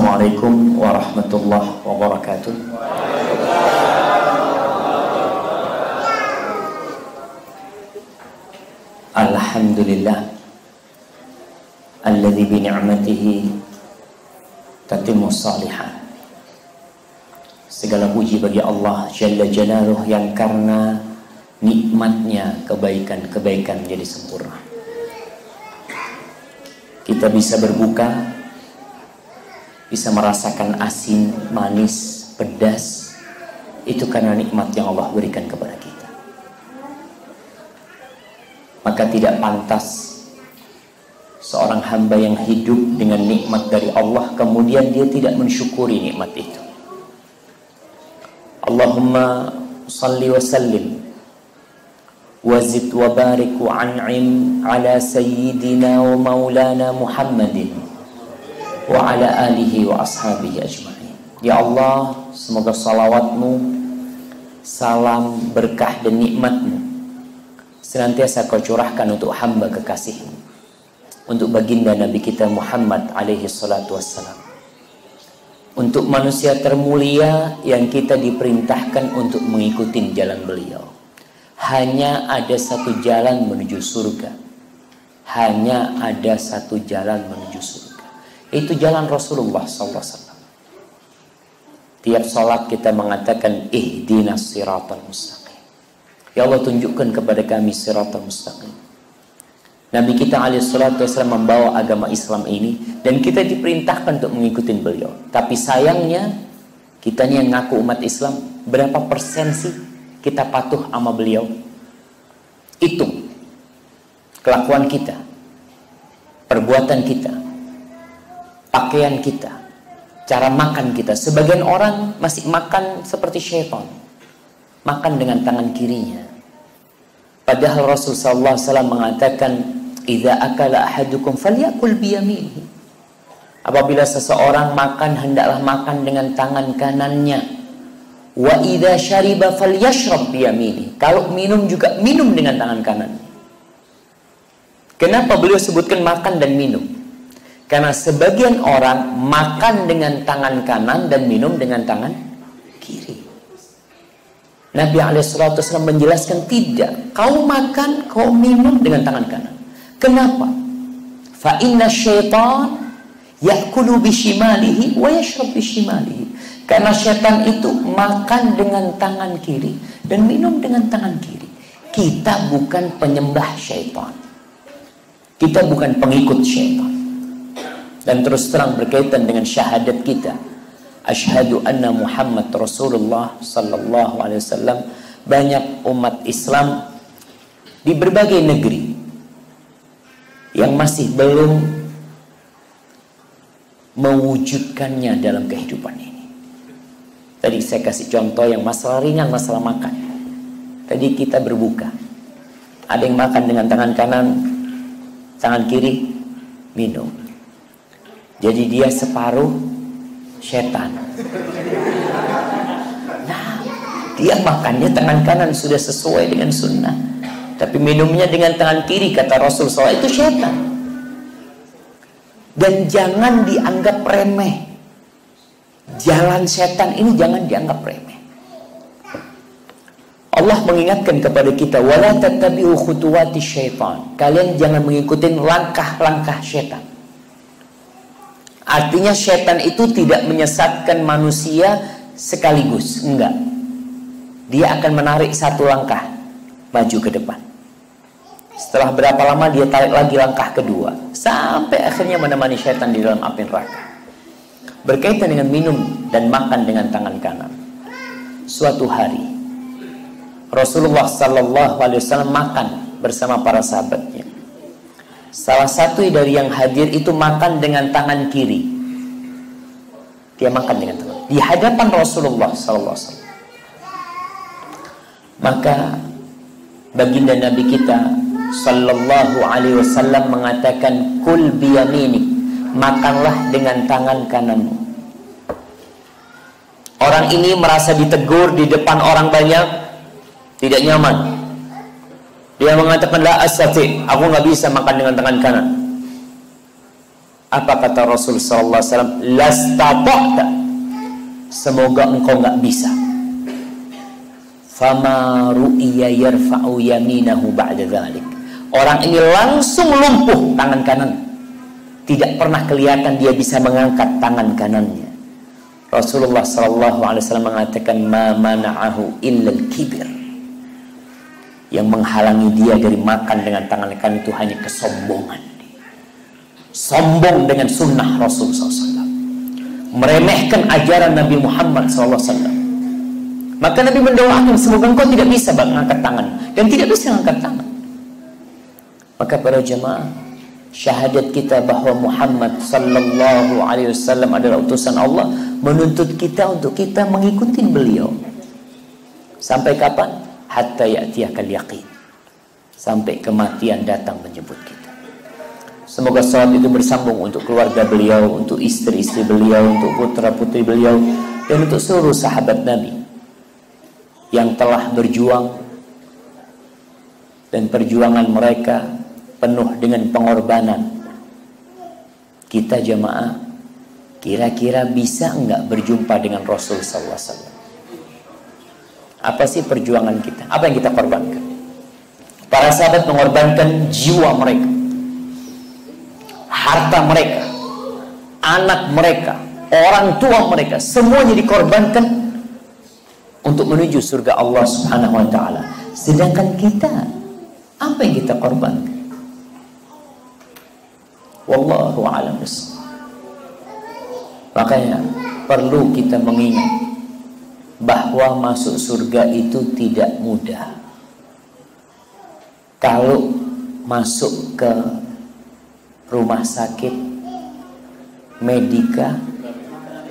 Assalamualaikum warahmatullahi wabarakatuh. Alhamdulillah alladzi bi ni'matihi tatimmu shalihat. Segala puji bagi Allah Jalla Jalaluh yang karena nikmatnya kebaikan-kebaikan menjadi sempurna. Kita bisa berbuka, bisa merasakan asin, manis, pedas. Itu karena nikmat yang Allah berikan kepada kita. Maka tidak pantas seorang hamba yang hidup dengan nikmat dari Allah kemudian dia tidak mensyukuri nikmat itu. Allahumma salli wa sallim wazid wa barik wa an'im ala sayyidina wa maulana Muhammadin wa ala alihi wa ashabihi ajma'in. Ya Allah, semoga salawatmu, salam, berkah dan nikmatmu senantiasa kau curahkan untuk hamba kekasihmu, untuk baginda Nabi kita Muhammad alaihi salatu wassalam, untuk manusia termulia yang kita diperintahkan untuk mengikuti jalan beliau. Hanya ada satu jalan menuju surga. Hanya ada satu jalan menuju surga. Itu jalan Rasulullah SAW. Tiap salat kita mengatakan ihdinas siratal mustaqim. Ya Allah, tunjukkan kepada kami siratal mustaqim. Nabi kita alaihissalatu wassalam membawa agama Islam ini dan kita diperintahkan untuk mengikuti beliau. Tapi sayangnya kita ini yang ngaku umat Islam, berapa persen sih kita patuh sama beliau? Hitung kelakuan kita, perbuatan kita, pakaian kita, cara makan kita. Sebagian orang masih makan seperti syaitan, makan dengan tangan kirinya. Padahal Rasulullah SAW mengatakan, idza akala ahadukum falyakul biyaminihi. Apabila seseorang makan, hendaklah makan dengan tangan kanannya. Wa idza syariba falyashrab biyaminihi. Kalau minum juga minum dengan tangan kanannya. Kenapa beliau sebutkan makan dan minum? Karena sebagian orang makan dengan tangan kanan dan minum dengan tangan kiri. Nabi alaihissalatu wassalam menjelaskan tidak. Kau makan, kau minum dengan tangan kanan. Kenapa? Fa inna syaitan ya'kulu bishimalihi wa yashrab bishimalihi. Karena syaitan itu makan dengan tangan kiri dan minum dengan tangan kiri. Kita bukan penyembah syaitan. Kita bukan pengikut syaitan. Dan terus terang berkaitan dengan syahadat kita. Asyhadu anna Muhammad Rasulullah sallallahu alaihi wasallam. Banyak umat Islam di berbagai negeri yang masih belum mewujudkannya dalam kehidupan ini. Tadi saya kasih contoh yang masalah ringan, masalah makan. Tadi kita berbuka, ada yang makan dengan tangan kanan, tangan kiri minum. Jadi dia separuh setan. Nah, dia makannya tangan kanan sudah sesuai dengan sunnah, tapi minumnya dengan tangan kiri kata Rasul SAW itu setan. Dan jangan dianggap remeh. Jalan setan ini jangan dianggap remeh. Allah mengingatkan kepada kita, wala tattabi'u khutuwati syaitan. Kalian jangan mengikuti langkah-langkah setan. Artinya setan itu tidak menyesatkan manusia sekaligus, enggak. Dia akan menarik satu langkah maju ke depan. Setelah berapa lama dia tarik lagi langkah kedua, sampai akhirnya menemani setan di dalam api neraka. Berkaitan dengan minum dan makan dengan tangan kanan. Suatu hari Rasulullah sallallahu alaihi wasallam makan bersama para sahabatnya. Salah satu dari yang hadir itu makan dengan tangan kiri. Dia makan dengan tangan di hadapan Rasulullah sallallahu alaihi wasallam. Maka baginda Nabi kita sallallahu alaihi wasallam mengatakan, kul biyaminik, makanlah dengan tangan kananmu. Orang ini merasa ditegur di depan orang banyak, tidak nyaman. Dia mengatakan, la astati, aku nggak bisa makan dengan tangan kanan. Apa kata Rasul sallallahu alaihi wasallam? Lastata'ta, semoga engkau enggak bisa. Fama ru'iya yarfa'u yaminahu ba'da dzalik. Orang ini langsung lumpuh tangan kanan. Tidak pernah kelihatan dia bisa mengangkat tangan kanannya. Rasulullah sallallahu alaihi wasallam mengatakan ma mana'ahu illa al-kibir. Yang menghalangi dia dari makan dengan tangan kanan itu hanya kesombongan. Sombong dengan sunnah Rasul SAW, meremehkan ajaran Nabi Muhammad SAW. Maka Nabi mendoakan semoga engkau tidak bisa mengangkat tangan, dan tidak bisa mengangkat tangan. Maka para jemaah, syahadat kita bahwa Muhammad Sallallahu Alaihi Wasallam adalah utusan Allah menuntut kita untuk kita mengikuti beliau. Sampai kapan? Hatta ya'tiyakal yaqin, sampai kematian datang menjemput kita. Semoga salat itu bersambung untuk keluarga beliau, untuk istri-istri beliau, untuk putra-putri beliau, dan untuk seluruh sahabat Nabi yang telah berjuang, dan perjuangan mereka penuh dengan pengorbanan. Kita jemaah, kira-kira bisa enggak berjumpa dengan Rasul sallallahu alaihi wasallam? Apa sih perjuangan kita? Apa yang kita korbankan? Para sahabat mengorbankan jiwa mereka, harta mereka, anak mereka, orang tua mereka, semuanya dikorbankan untuk menuju surga Allah Subhanahu wa taala. Sedangkan kita, apa yang kita korbankan? Wallahu a'lam bishawab. Makanya perlu kita mengingat bahwa masuk surga itu tidak mudah. Kalau masuk ke rumah sakit Medika,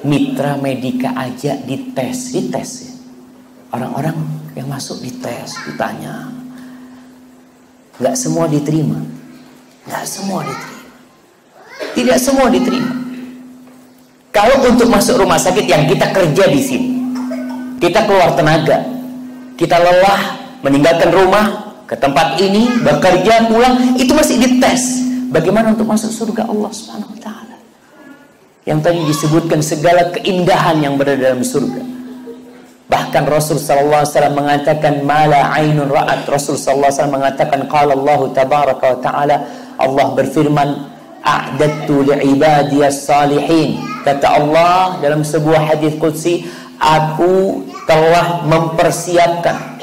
Mitra Medika aja dites ya. Orang-orang yang masuk dites, ditanya, nggak semua diterima, nggak semua diterima, tidak semua diterima. Kalau untuk masuk rumah sakit yang kita kerja di sini, kita keluar tenaga, kita lelah meninggalkan rumah ke tempat ini, bekerja, pulang, itu masih dites. Bagaimana untuk masuk surga Allah Subhanahu wa taala? Yang tadi disebutkan segala keindahan yang berada dalam surga. Bahkan Rasul sallallahu alaihi wasallam mengatakan mala ainun ra'at. Rasul sallallahu alaihi wasallam mengatakan qala Allah tabaraka wa taala, Allah berfirman, a'dattu li'ibadiyas salihin. Kata Allah dalam sebuah hadis qudsi, aku telah mempersiapkan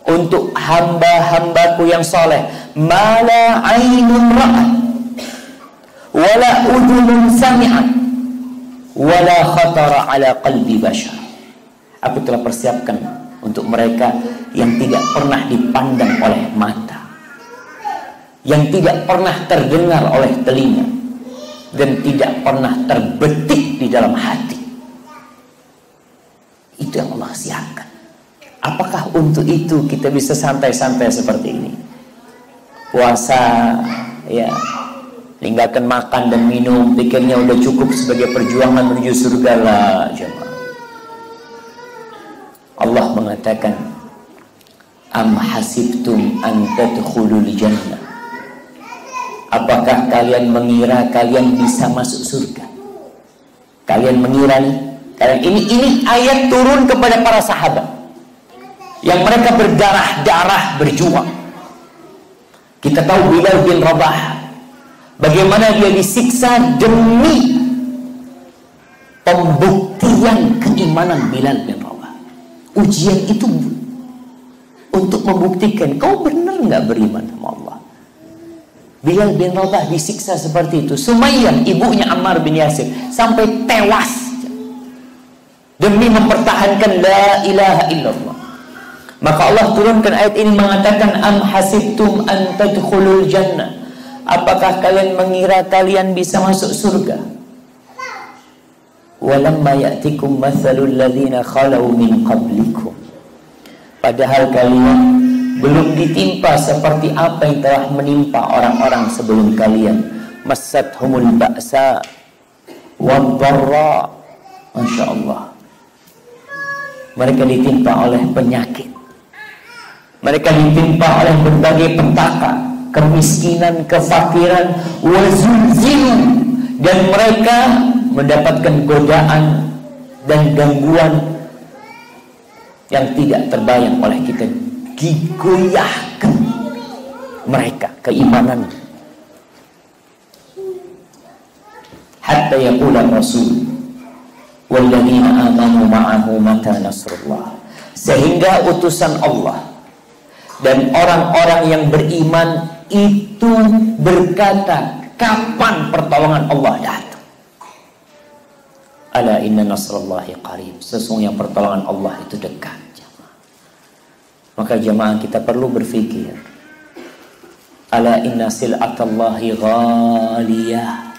untuk hamba-hambaku yang soleh mala ainun ra'at wala udhunun sami'at wala khatara ala qalbi bashar. Aku telah persiapkan untuk mereka yang tidak pernah dipandang oleh mata, yang tidak pernah terdengar oleh telinga, dan tidak pernah terbetik di dalam hati. Itu yang Allah siapkan. Apakah untuk itu kita bisa santai-santai seperti ini? Puasa, ya, tinggalkan makan dan minum, pikirnya udah cukup sebagai perjuangan menuju surga lah, jemaah. Allah mengatakan, am hasibtum an tadkhulul jannah. Apakah kalian mengira kalian bisa masuk surga? Kalian mengira nih, kalian ini ayat turun kepada para sahabat yang mereka berdarah-darah berjuang. Kita tahu Bilal bin Rabah, bagaimana dia disiksa demi pembuktian keimanan Bilal bin Rabah. Ujian itu untuk membuktikan kau benar nggak beriman sama Allah. Bilal bin Rabah disiksa seperti itu. Sumayyah, ibunya Ammar bin Yasir, sampai tewas demi mempertahankan la ilaha illallah. Maka Allah turunkan ayat ini mengatakan, am hasibtum an tadkhulul jannah. Apakah kalian mengira kalian bisa masuk surga? Walamma ya'tikum mathalul ladzina khalau min qablikum. Padahal kalian belum ditimpa seperti apa yang telah menimpa orang-orang sebelum kalian. Massathumul ba'sa wad-dharra. Masya Allah. Mereka ditimpa oleh penyakit, mereka ditimpa oleh berbagai petaka, kemiskinan, kefakiran, wazulzilu, dan mereka mendapatkan godaan dan gangguan yang tidak terbayang oleh kita. Digoyahkan mereka keimanan. Hatta yaqula Rasul walladzina amanu ma'ahu mata nasrullah, sehingga utusan Allah dan orang-orang yang beriman itu berkata, kapan pertolongan Allah datang? Ala inna nasrullahi qarib, sesungguhnya pertolongan Allah itu dekat. Maka jemaah kita perlu berfikir, ala inna sil'atallahi ghaliyah,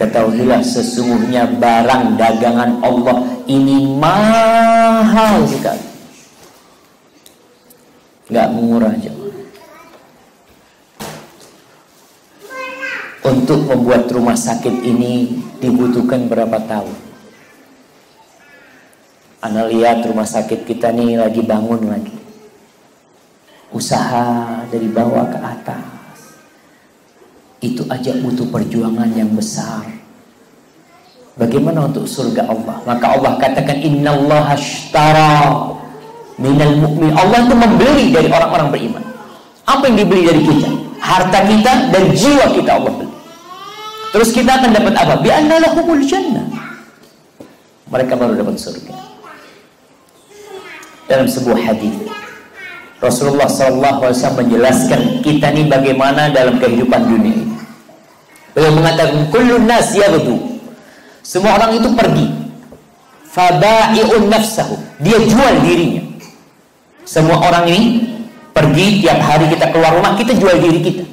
ketahuilah sesungguhnya barang dagangan Allah ini mahal sekali, nggak murah jemaah. Untuk membuat rumah sakit ini dibutuhkan berapa tahun? Anda lihat rumah sakit kita nih lagi bangun lagi, usaha dari bawah ke atas, itu aja butuh perjuangan yang besar. Bagaimana untuk surga Allah? Maka Allah katakan innallaha ashtara minal mu'min, Allah itu membeli dari orang-orang beriman. Apa yang dibeli dari kita? Harta kita dan jiwa kita Allah beli. Terus kita akan dapat apa? Bi anna lahumul jannah, mereka baru dapat surga. Dalam sebuah hadis Rasulullah SAW menjelaskan kita ini bagaimana dalam kehidupan dunia ini. Beliau mengatakan kullun nas yaghdu, semua orang itu pergi, faba'i'un nafsahu, dia jual dirinya. Semua orang ini pergi, tiap hari kita keluar rumah kita jual diri kita.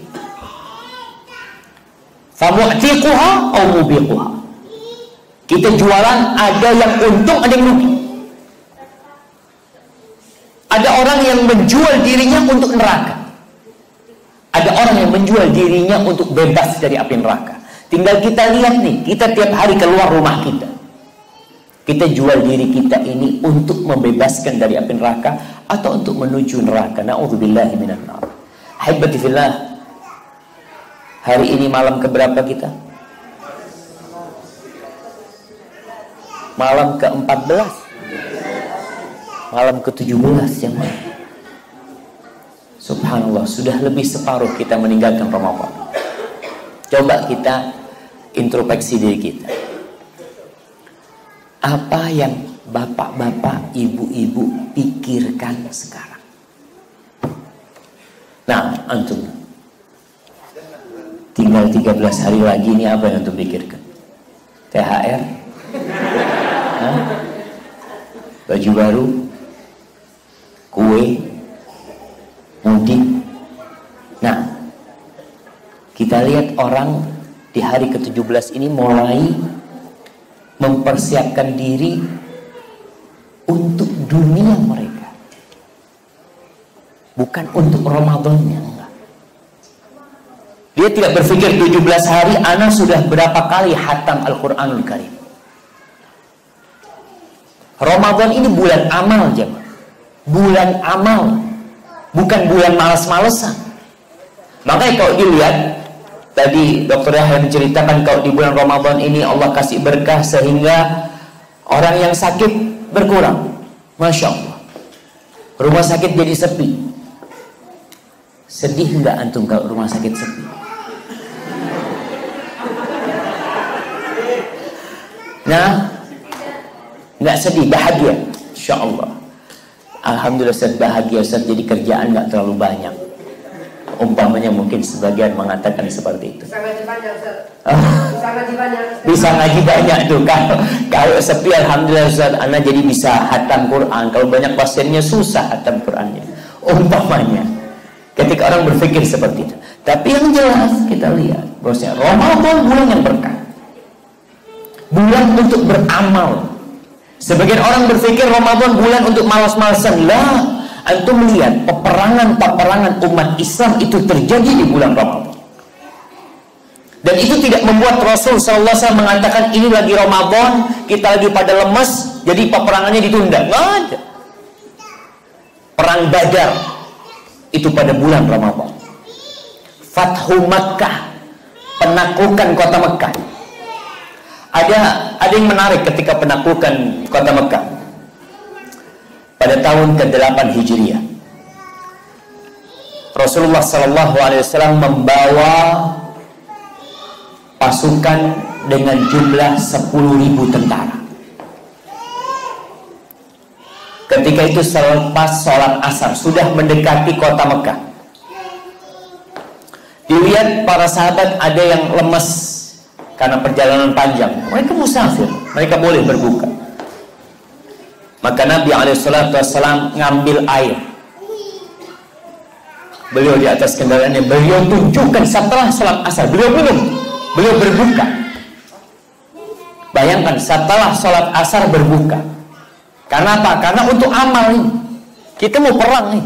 Famu'tiquha aw mubiquha, kita jualan, ada yang untung ada yang rugi. Ada orang yang menjual dirinya untuk neraka, ada orang yang menjual dirinya untuk bebas dari api neraka. Tinggal kita lihat nih, kita tiap hari keluar rumah kita, kita jual diri kita ini untuk membebaskan dari api neraka atau untuk menuju neraka. Na'udzubillahi minan nar. Haibati fillah, hari ini malam keberapa kita? Malam ke-14, malam ke-17 ya. Subhanallah, sudah lebih separuh kita meninggalkan Ramadan. Coba kita introspeksi diri kita. Apa yang bapak-bapak, ibu-ibu pikirkan sekarang? Nah, antum tinggal 13 hari lagi, ini apa yang antum pikirkan? THR? Hah? Baju baru? Kue? Mudik? Nah, kita lihat orang di hari ke-17 ini mulai mempersiapkan diri untuk dunia mereka, bukan untuk Ramadannya. Dia tidak berpikir 17 hari ana sudah berapa kali khatam Al-Quranul Karim. Ramadan ini bulan amal jemaah, bulan amal, bukan bulan malas-malesan. Makanya kalau dilihat tadi Dr. Yahya menceritakan kalau di bulan Ramadan ini Allah kasih berkah sehingga orang yang sakit berkurang. Masya Allah, rumah sakit jadi sepi. Sedih nggak antum kalau rumah sakit sepi? Nah, nggak sedih, bahagia, insya Allah. Alhamdulillah Ustaz, bahagia Ustaz, jadi kerjaan nggak terlalu banyak. Umpamanya mungkin sebagian mengatakan seperti itu. Bisa ngaji banyak Ustaz. Bisa ngaji banyak tuh. Kalau sepi alhamdulillah Ustaz, ana jadi bisa hatam Quran. Kalau banyak pasiennya susah hatam Qurannya. Umpamanya. Ketika orang berpikir seperti itu. Tapi yang jelas kita lihat bahwasanya Ramadan bulan yang berkah, bulan untuk beramal. Sebagian orang berpikir Ramadan bulan untuk malas-malasan. Lah, antum melihat peperangan-peperangan umat Islam itu terjadi di bulan Ramadan. Dan itu tidak membuat Rasul SAW mengatakan ini lagi Ramadan, kita lagi pada lemes, jadi peperangannya ditunda. Nggak ada. Perang Badar itu pada bulan Ramadan. Fathu Makkah penaklukan kota Mekah. Ada yang menarik ketika penaklukan kota Mekah pada tahun ke-8 Hijriah. Rasulullah SAW membawa pasukan dengan jumlah 10.000 tentara. Ketika itu selepas sholat asar, sudah mendekati kota Mekah. Dilihat para sahabat ada yang lemes karena perjalanan panjang. Mereka musafir, mereka boleh berbuka. Maka Nabi SAW ngambil air. Beliau di atas kendaraannya, beliau tunjukkan setelah sholat asar, beliau minum, beliau berbuka. Bayangkan setelah sholat asar berbuka. Karena apa? Karena untuk amal nih. Kita mau perang nih.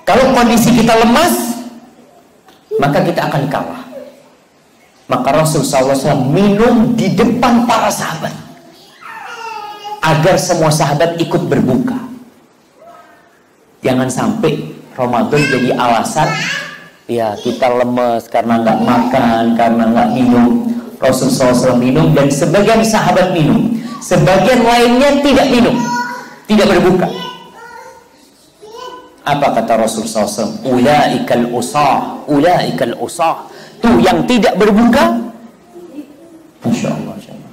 Kalau kondisi kita lemas, maka kita akan kalah. Maka Rasul SAW minum di depan para sahabat agar semua sahabat ikut berbuka. Jangan sampai Ramadan jadi alasan ya kita lemes karena nggak makan, karena nggak minum. Rasul SAW minum dan sebagian sahabat minum, sebagian lainnya tidak minum, tidak berbuka. Apa kata Rasul SAW? Ulaikal usah, ulaikal usah. Tuh yang tidak berbuka, Masya Allah, Masya Allah.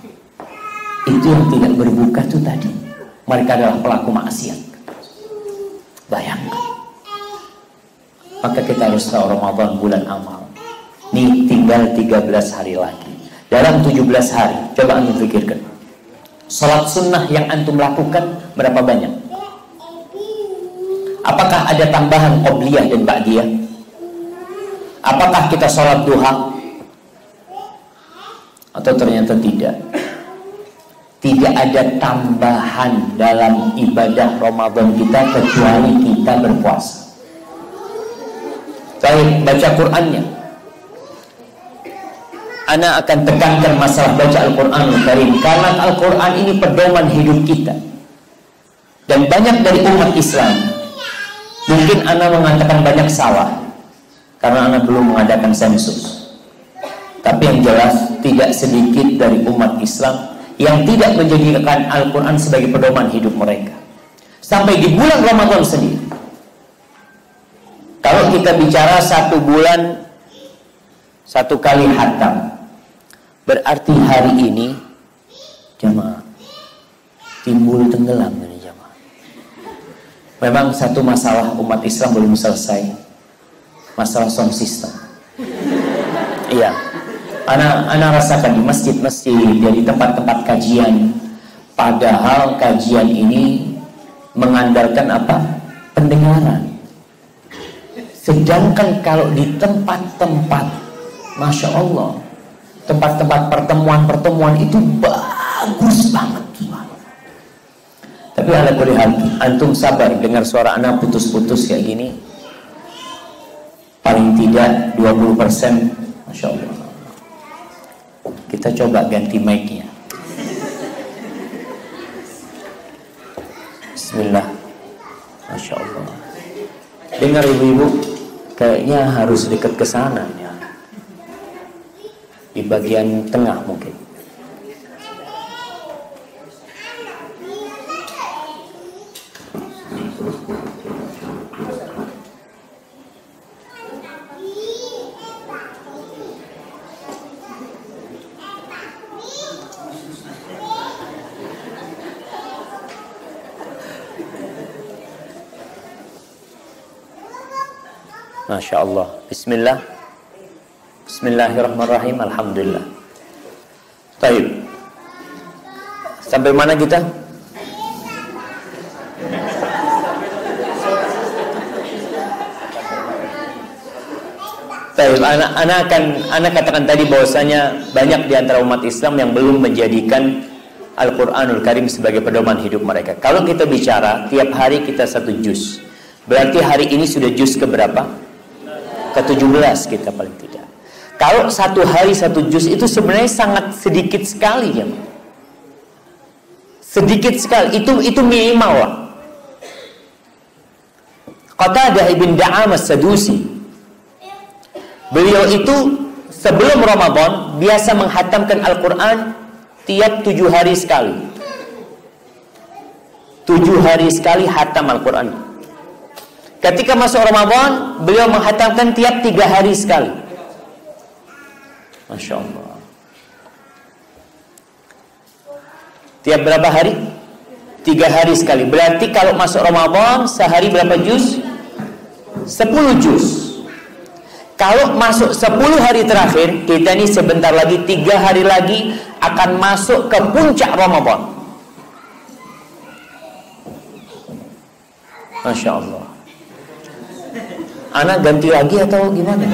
Itu yang tidak berbuka itu tadi, mereka adalah pelaku maksiat. Bayangkan. Maka kita harus tahu Ramadan bulan amal. Nih tinggal 13 hari lagi. Dalam 17 hari, coba antum pikirkan. Salat sunnah yang antum lakukan berapa banyak? Apakah ada tambahan qobliyah dan ba'diyah? Apakah kita sholat duha? Atau ternyata tidak? Tidak ada tambahan dalam ibadah Ramadan kita kecuali kita berpuasa. Baik, baca Qur'annya. Ana akan tekankan masalah baca Al-Quranul Karim karena Al-Quran ini pedoman hidup kita. Dan banyak dari umat Islam, mungkin ana mengatakan banyak salah karena ana belum mengadakan sensus. Tapi yang jelas tidak sedikit dari umat Islam yang tidak menjadikan Al-Quran sebagai pedoman hidup mereka. Sampai di bulan Ramadan sendiri, kalau kita bicara 1 bulan 1 kali khatam, berarti hari ini jamaah timbul tenggelam ini jamaah. Memang satu masalah umat Islam belum selesai, masalah sound system. Iya, ana rasakan di masjid-masjid, di tempat-tempat kajian. Padahal kajian ini mengandalkan apa? Pendengaran. Sedangkan kalau di tempat-tempat, Masya Allah, tempat-tempat pertemuan-pertemuan itu bagus banget. Tapi ala kulli hal, antum sabar dengar suara anak putus-putus kayak gini. Paling tidak 20%, Masya Allah. Kita coba ganti mic-nya. Bismillah. Masya Allah. Dengar ibu-ibu, kayaknya harus dekat ke sana ya. Di bagian tengah mungkin. Masya Allah. Bismillah. Bismillahirrahmanirrahim. Alhamdulillah. Baik. Sampai mana kita? Baik. Anak katakan tadi bahwasanya banyak di antara umat Islam yang belum menjadikan Al-Quranul Karim sebagai pedoman hidup mereka. Kalau kita bicara tiap hari kita 1 juz, berarti hari ini sudah juz keberapa? Ke-17 kita paling tidak. Kalau 1 hari 1 juz itu sebenarnya sangat sedikit sekali ya. Sedikit sekali, itu minimal lah. Qatadah ibn Da'am as-Sadusi, beliau itu sebelum Ramadan biasa menghatamkan Al-Quran tiap 7 hari sekali. 7 hari sekali hatam Al-Quran. Ketika masuk Ramadan, beliau menghatamkan tiap 3 hari sekali. Masya Allah. Tiap berapa hari? 3 hari sekali. Berarti kalau masuk Ramadan, sehari berapa juz? 10 juz. Kalau masuk 10 hari terakhir, kita ini sebentar lagi, 3 hari lagi akan masuk ke puncak Ramadan. Masya Allah. Anak ganti lagi atau gimana?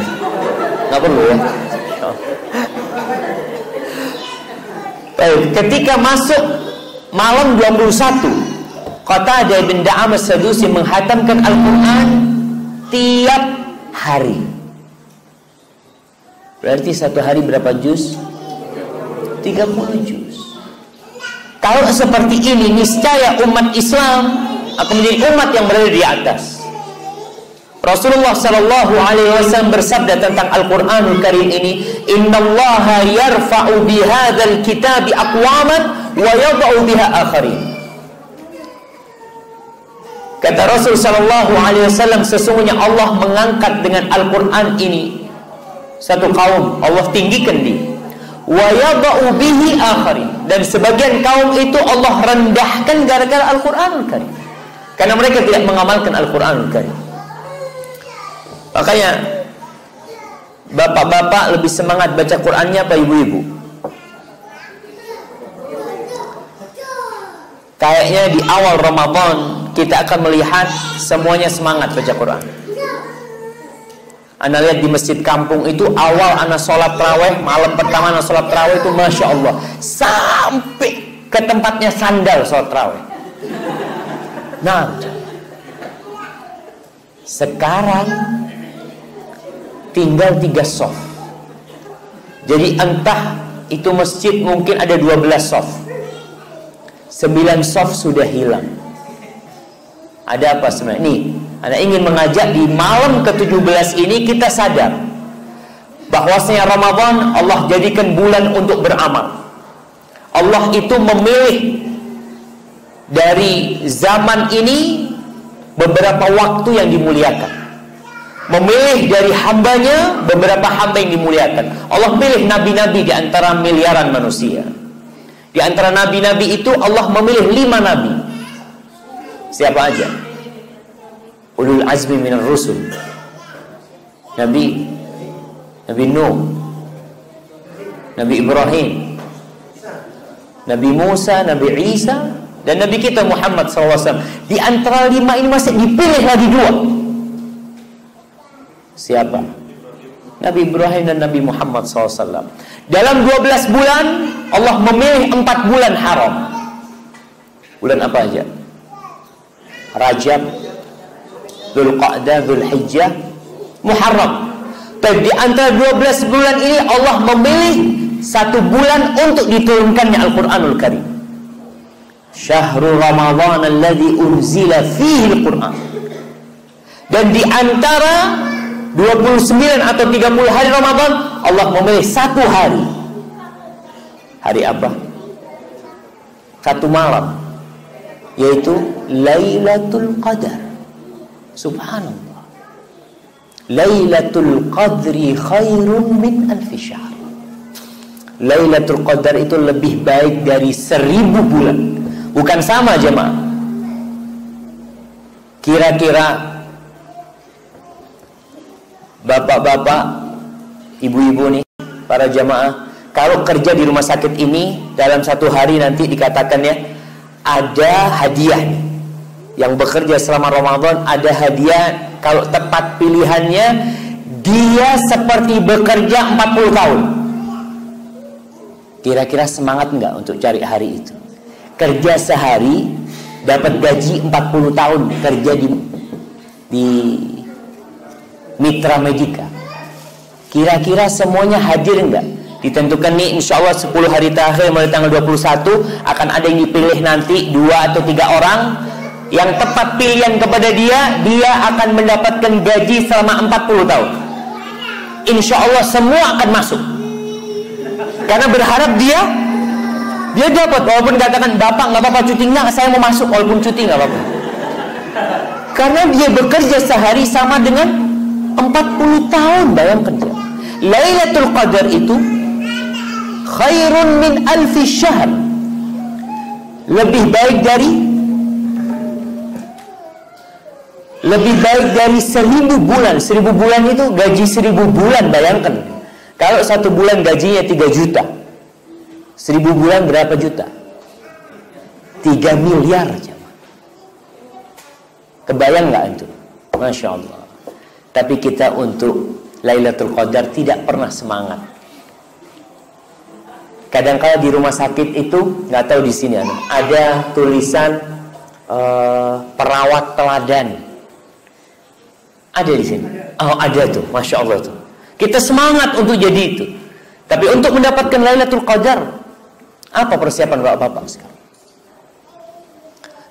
Nggak perlu ya. Baik, ketika masuk malam 21, Qatadah bin Da'am As-Sadusi menghatamkan Al-Quran tiap hari. Berarti satu hari berapa juz? 30 juz. Kalau seperti ini, niscaya umat Islam akan menjadi umat yang berada di atas. Rasulullah Sallallahu Alaihi Wasallam bersabda tentang Al-Quranul Karim ini, Innallaha yarfa'u bihadzal kitabi aqwaman wa yada'u biha akharin. Kata Rasul Sallallahu Alaihi Wasallam, sesungguhnya Allah mengangkat dengan Al-Quran ini satu kaum, Allah tinggikan dia, wa yada'u bihi akharin, dan sebagian kaum itu Allah rendahkan gara-gara Al-Quranul Karim, karena mereka tidak mengamalkan Al-Quranul Karim. Makanya bapak-bapak lebih semangat baca Qur'annya apa ibu-ibu? Kayaknya di awal Ramadan kita akan melihat semuanya semangat baca Qur'an. Anda lihat di masjid kampung itu, awal anak sholat tarawih, malam pertama anak sholat tarawih itu Masya Allah, sampai ke tempatnya sandal sholat tarawih. Nah, sekarang tinggal 3 soft. Jadi entah itu masjid mungkin ada 12 soft, 9 soft sudah hilang. Ada apa sebenarnya? Nih, Anda ingin mengajak di malam ke-17 ini kita sadar bahwasanya Ramadan Allah jadikan bulan untuk beramal. Allah itu memilih dari zaman ini beberapa waktu yang dimuliakan, memilih dari hambanya beberapa hamba yang dimuliakan. Allah pilih nabi-nabi di antara miliaran manusia. Di antara nabi-nabi itu Allah memilih 5 nabi. Siapa aja? Ulul azmi minar rusul. Nabi Nuh, Nabi Ibrahim, Nabi Musa, Nabi Isa, dan Nabi kita Muhammad SAW. Di antara 5 ini masih dipilih lagi 2. Siapa? Nabi Ibrahim dan Nabi Muhammad SAW. Dalam 12 bulan Allah memilih 4 bulan haram. Bulan apa aja? Rajab, Dzulqa'dah, Dzulhijjah, Muharram. Tapi di antara 12 bulan ini Allah memilih 1 bulan untuk diturunkannya Al-Quranul Karim. Syahrul Ramadhan alladzi unzila fihi Al-Quran. Dan di antara 29 atau 30 hari Ramadan Allah memilih 1 hari. Hari apa? 1 malam, yaitu Lailatul Qadar. Subhanallah. Lailatul Qadri khairun min alfi syahr. Lailatul Qadar itu lebih baik dari 1000 bulan. Bukan sama jemaah. Kira-kira bapak-bapak, ibu-ibu nih, para jamaah, kalau kerja di rumah sakit ini dalam 1 hari nanti dikatakan ya, ada hadiah nih. Yang bekerja selama Ramadan ada hadiah. Kalau tepat pilihannya, dia seperti bekerja 40 tahun. Kira-kira semangat nggak untuk cari hari itu? Kerja sehari dapat gaji 40 tahun kerja di Mitra Medika. Kira-kira semuanya hadir enggak? Ditentukan nih, insya Allah 10 hari terakhir mulai tanggal 21 akan ada yang dipilih nanti 2 atau 3 orang. Yang tepat pilihan kepada dia, dia akan mendapatkan gaji selama 40 tahun. insya Allah semua akan masuk. Karena berharap dia dapat, walaupun katakan bapak nggak apa-apa cuti, nggak, saya mau masuk walaupun cuti nggak apa-apa. Karena dia bekerja sehari sama dengan 40 tahun, bayangkan dia. Lailatul Qadar itu khairun min alfi syahr, lebih baik dari 1000 bulan. 1000 bulan itu gaji 1000 bulan, bayangkan. Kalau 1 bulan gajinya 3 juta, 1000 bulan berapa juta? 3 miliar. Kebayang nggak itu? Masya Allah. Tapi kita untuk Lailatul Qadar tidak pernah semangat. Kadang-kala di rumah sakit itu, nggak tahu di sini ada tulisan perawat teladan. Ada di sini. Oh, ada tuh, Masya Allah tuh. Kita semangat untuk jadi itu. Tapi untuk mendapatkan Lailatul Qadar, apa persiapan bapak-bapak sekarang?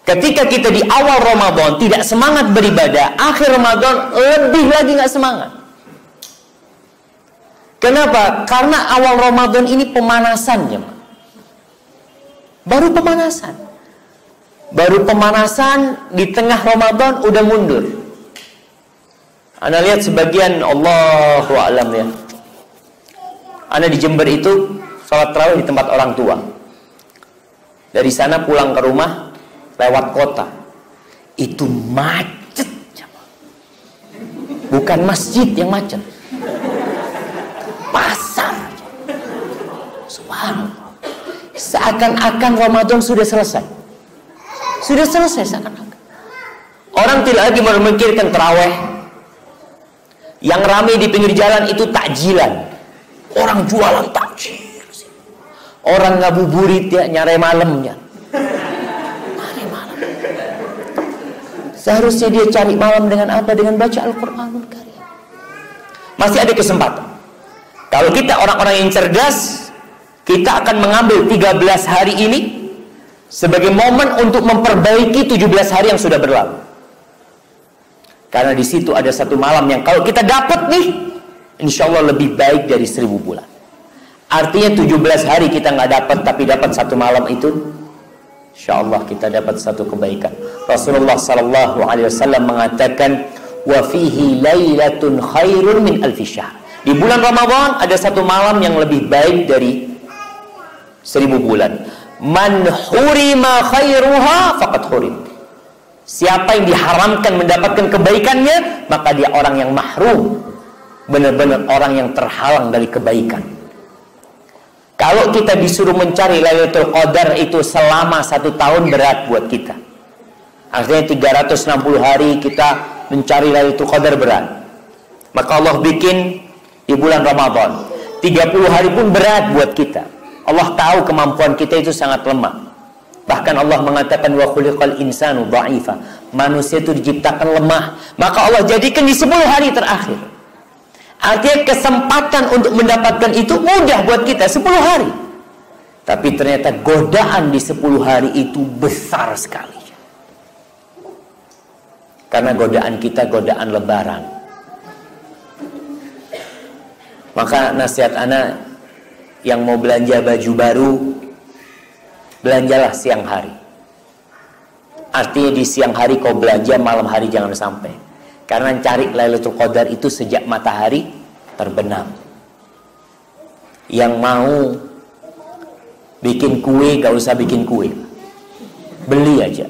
Ketika kita di awal Ramadan tidak semangat beribadah, akhir Ramadan lebih lagi nggak semangat. Kenapa? Karena awal Ramadan ini pemanasannya. Baru pemanasan. Di tengah Ramadan udah mundur. Anda lihat sebagian, Allahu a'lam ya. Anda di Jember itu sholat tarawih di tempat orang tua. Dari sana pulang ke rumah lewat kota. Itu macet. Bukan masjid yang macet. Pasar. Subhanallah. Seakan-akan Ramadan sudah selesai. Sudah selesai seakan-akan. Orang tidak lagi memikirkan tarawih. Yang ramai di pinggir jalan itu takjilan. Orang jualan takjil. Orang ngabuburit ya, nyari malamnya. Nyari malam. Seharusnya dia cari malam dengan apa? Dengan baca Al-Quranul Karim. Masih ada kesempatan. Kalau kita orang-orang yang cerdas, kita akan mengambil 13 hari ini sebagai momen untuk memperbaiki 17 hari yang sudah berlalu. Karena di situ ada satu malam yang kalau kita dapat nih, insya Allah lebih baik dari 1000 bulan. Artinya 17 hari kita nggak dapat, tapi dapat satu malam itu, insya Allah kita dapat satu kebaikan. Rasulullah SAW mengatakan, wa fihi lailatun khairun min alfi syahr. Di bulan Ramadan ada satu malam yang lebih baik dari 1000 bulan. Man hurima khairuha faqad hurim. Siapa yang diharamkan mendapatkan kebaikannya, maka dia orang yang mahrum. Benar-benar orang yang terhalang dari kebaikan. Kalau kita disuruh mencari Lailatul Qadar itu selama 1 tahun, berat buat kita. Artinya 360 hari kita mencari Lailatul Qadar berat. Maka Allah bikin di bulan Ramadan 30 hari pun berat buat kita. Allah tahu kemampuan kita itu sangat lemah. Bahkan Allah mengatakan wa khuliqal insanu dha'ifa. Manusia itu diciptakan lemah. Maka Allah jadikan di 10 hari terakhir. Artinya kesempatan untuk mendapatkan itu mudah buat kita 10 hari. Tapi ternyata godaan di 10 hari itu besar sekali. Karena godaan kita godaan lebaran. Maka nasihat anak yang mau belanja baju baru, belanjalah siang hari. Artinya di siang hari kau belanja, malam hari jangan sampai. Karena cari Lailatul Qadar itu sejak matahari terbenam. Yang mau bikin kue, gak usah bikin kue. Beli aja.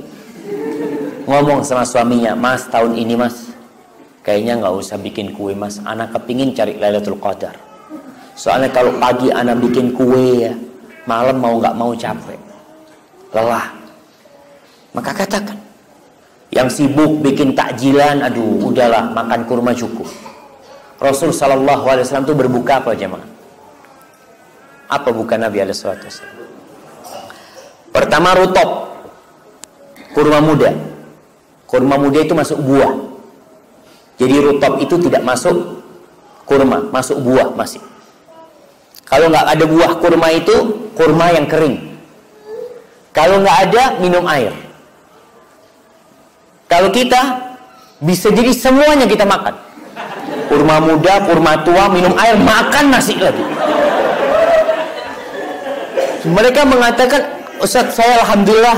Ngomong sama suaminya, mas tahun ini mas, kayaknya gak usah bikin kue mas. Anak kepingin cari Lailatul Qadar. Soalnya kalau pagi anak bikin kue ya, malam mau gak mau capek, lelah. Maka katakan, yang sibuk bikin takjilan, aduh udahlah makan kurma cukup. Rasul SAW itu berbuka apa jemaah? Apa bukan Nabi SAW? Pertama rutop, kurma muda. Kurma muda itu masuk buah. Jadi rutop itu tidak masuk kurma, masuk buah masih. Kalau nggak ada buah kurma itu kurma yang kering. Kalau nggak ada, minum air. Kalau kita bisa jadi semuanya kita makan. Kurma muda, kurma tua, minum air, makan nasi lagi. Mereka mengatakan, Ustaz, saya alhamdulillah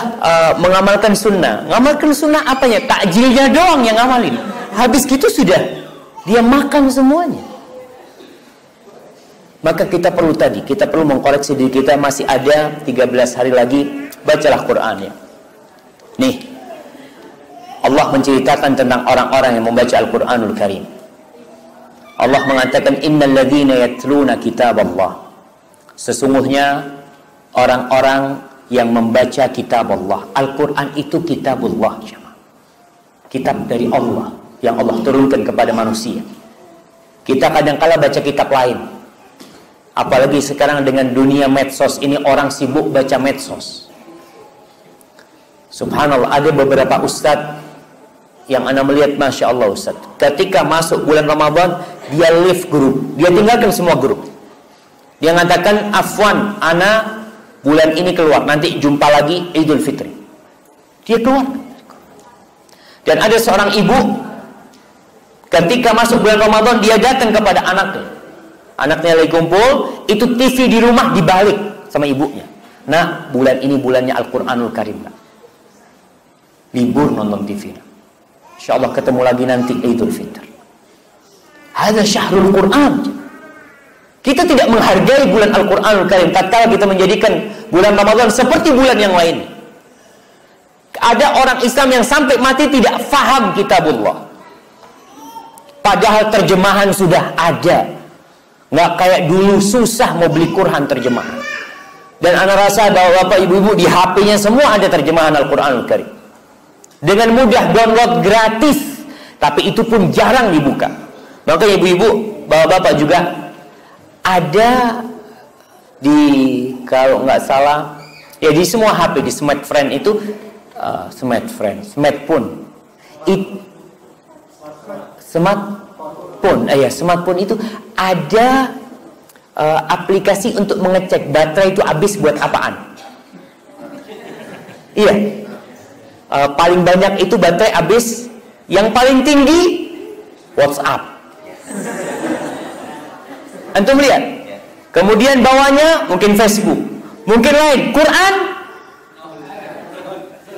mengamalkan sunnah. Ngamalkan sunnah apanya? Takjilnya doang yang ngamalin. Habis gitu sudah dia makan semuanya. Maka kita perlu mengkoreksi diri kita. Masih ada 13 hari lagi, bacalah Quran ya. Nih, Allah menceritakan tentang orang-orang yang membaca Al-Quranul Karim. Allah mengatakan, innal ladzina yatluna kitaballah. Sesungguhnya orang-orang yang membaca kitab Allah. Al-Quran itu kitabullah, kitab dari Allah yang Allah turunkan kepada manusia. Kita kadang-kala baca kitab lain. Apalagi sekarang dengan dunia medsos ini, orang sibuk baca medsos. Subhanallah, ada beberapa ustadz yang anda melihat, Masya Allah Ustaz, ketika masuk bulan Ramadan, dia leave grup, dia tinggalkan semua grup. Dia mengatakan, afwan, ana bulan ini keluar, nanti jumpa lagi Idul Fitri. Dia keluar. Dan ada seorang ibu, ketika masuk bulan Ramadan, dia datang kepada anaknya. Anaknya lagi kumpul, itu TV di rumah dibalik sama ibunya. Nah, bulan ini bulannya Al-Quranul Karim. Libur nonton TV. InsyaAllah ketemu lagi nanti Idul Fitr. Hadza syahrul Quran. Kita tidak menghargai bulan Al-Quranul Karim tatkala kita menjadikan bulan Ramadan seperti bulan yang lain. Ada orang Islam yang sampai mati tidak faham kitabullah. Padahal terjemahan sudah ada. Nggak kayak dulu susah mau beli Quran terjemahan. Dan ana rasa bahwa bapak ibu-ibu di HP-nya semua ada terjemahan Al-Quranul Karim. Dengan mudah download gratis, tapi itu pun jarang dibuka. Maka ibu-ibu, bapak-bapak juga ada di, kalau nggak salah, ya di semua HP, di smartphone itu, smartphone itu ada aplikasi untuk mengecek baterai itu habis buat apaan. Iya. Paling banyak itu baterai habis, yang paling tinggi WhatsApp. Antum lihat. Kemudian bawahnya mungkin Facebook, mungkin lain Quran.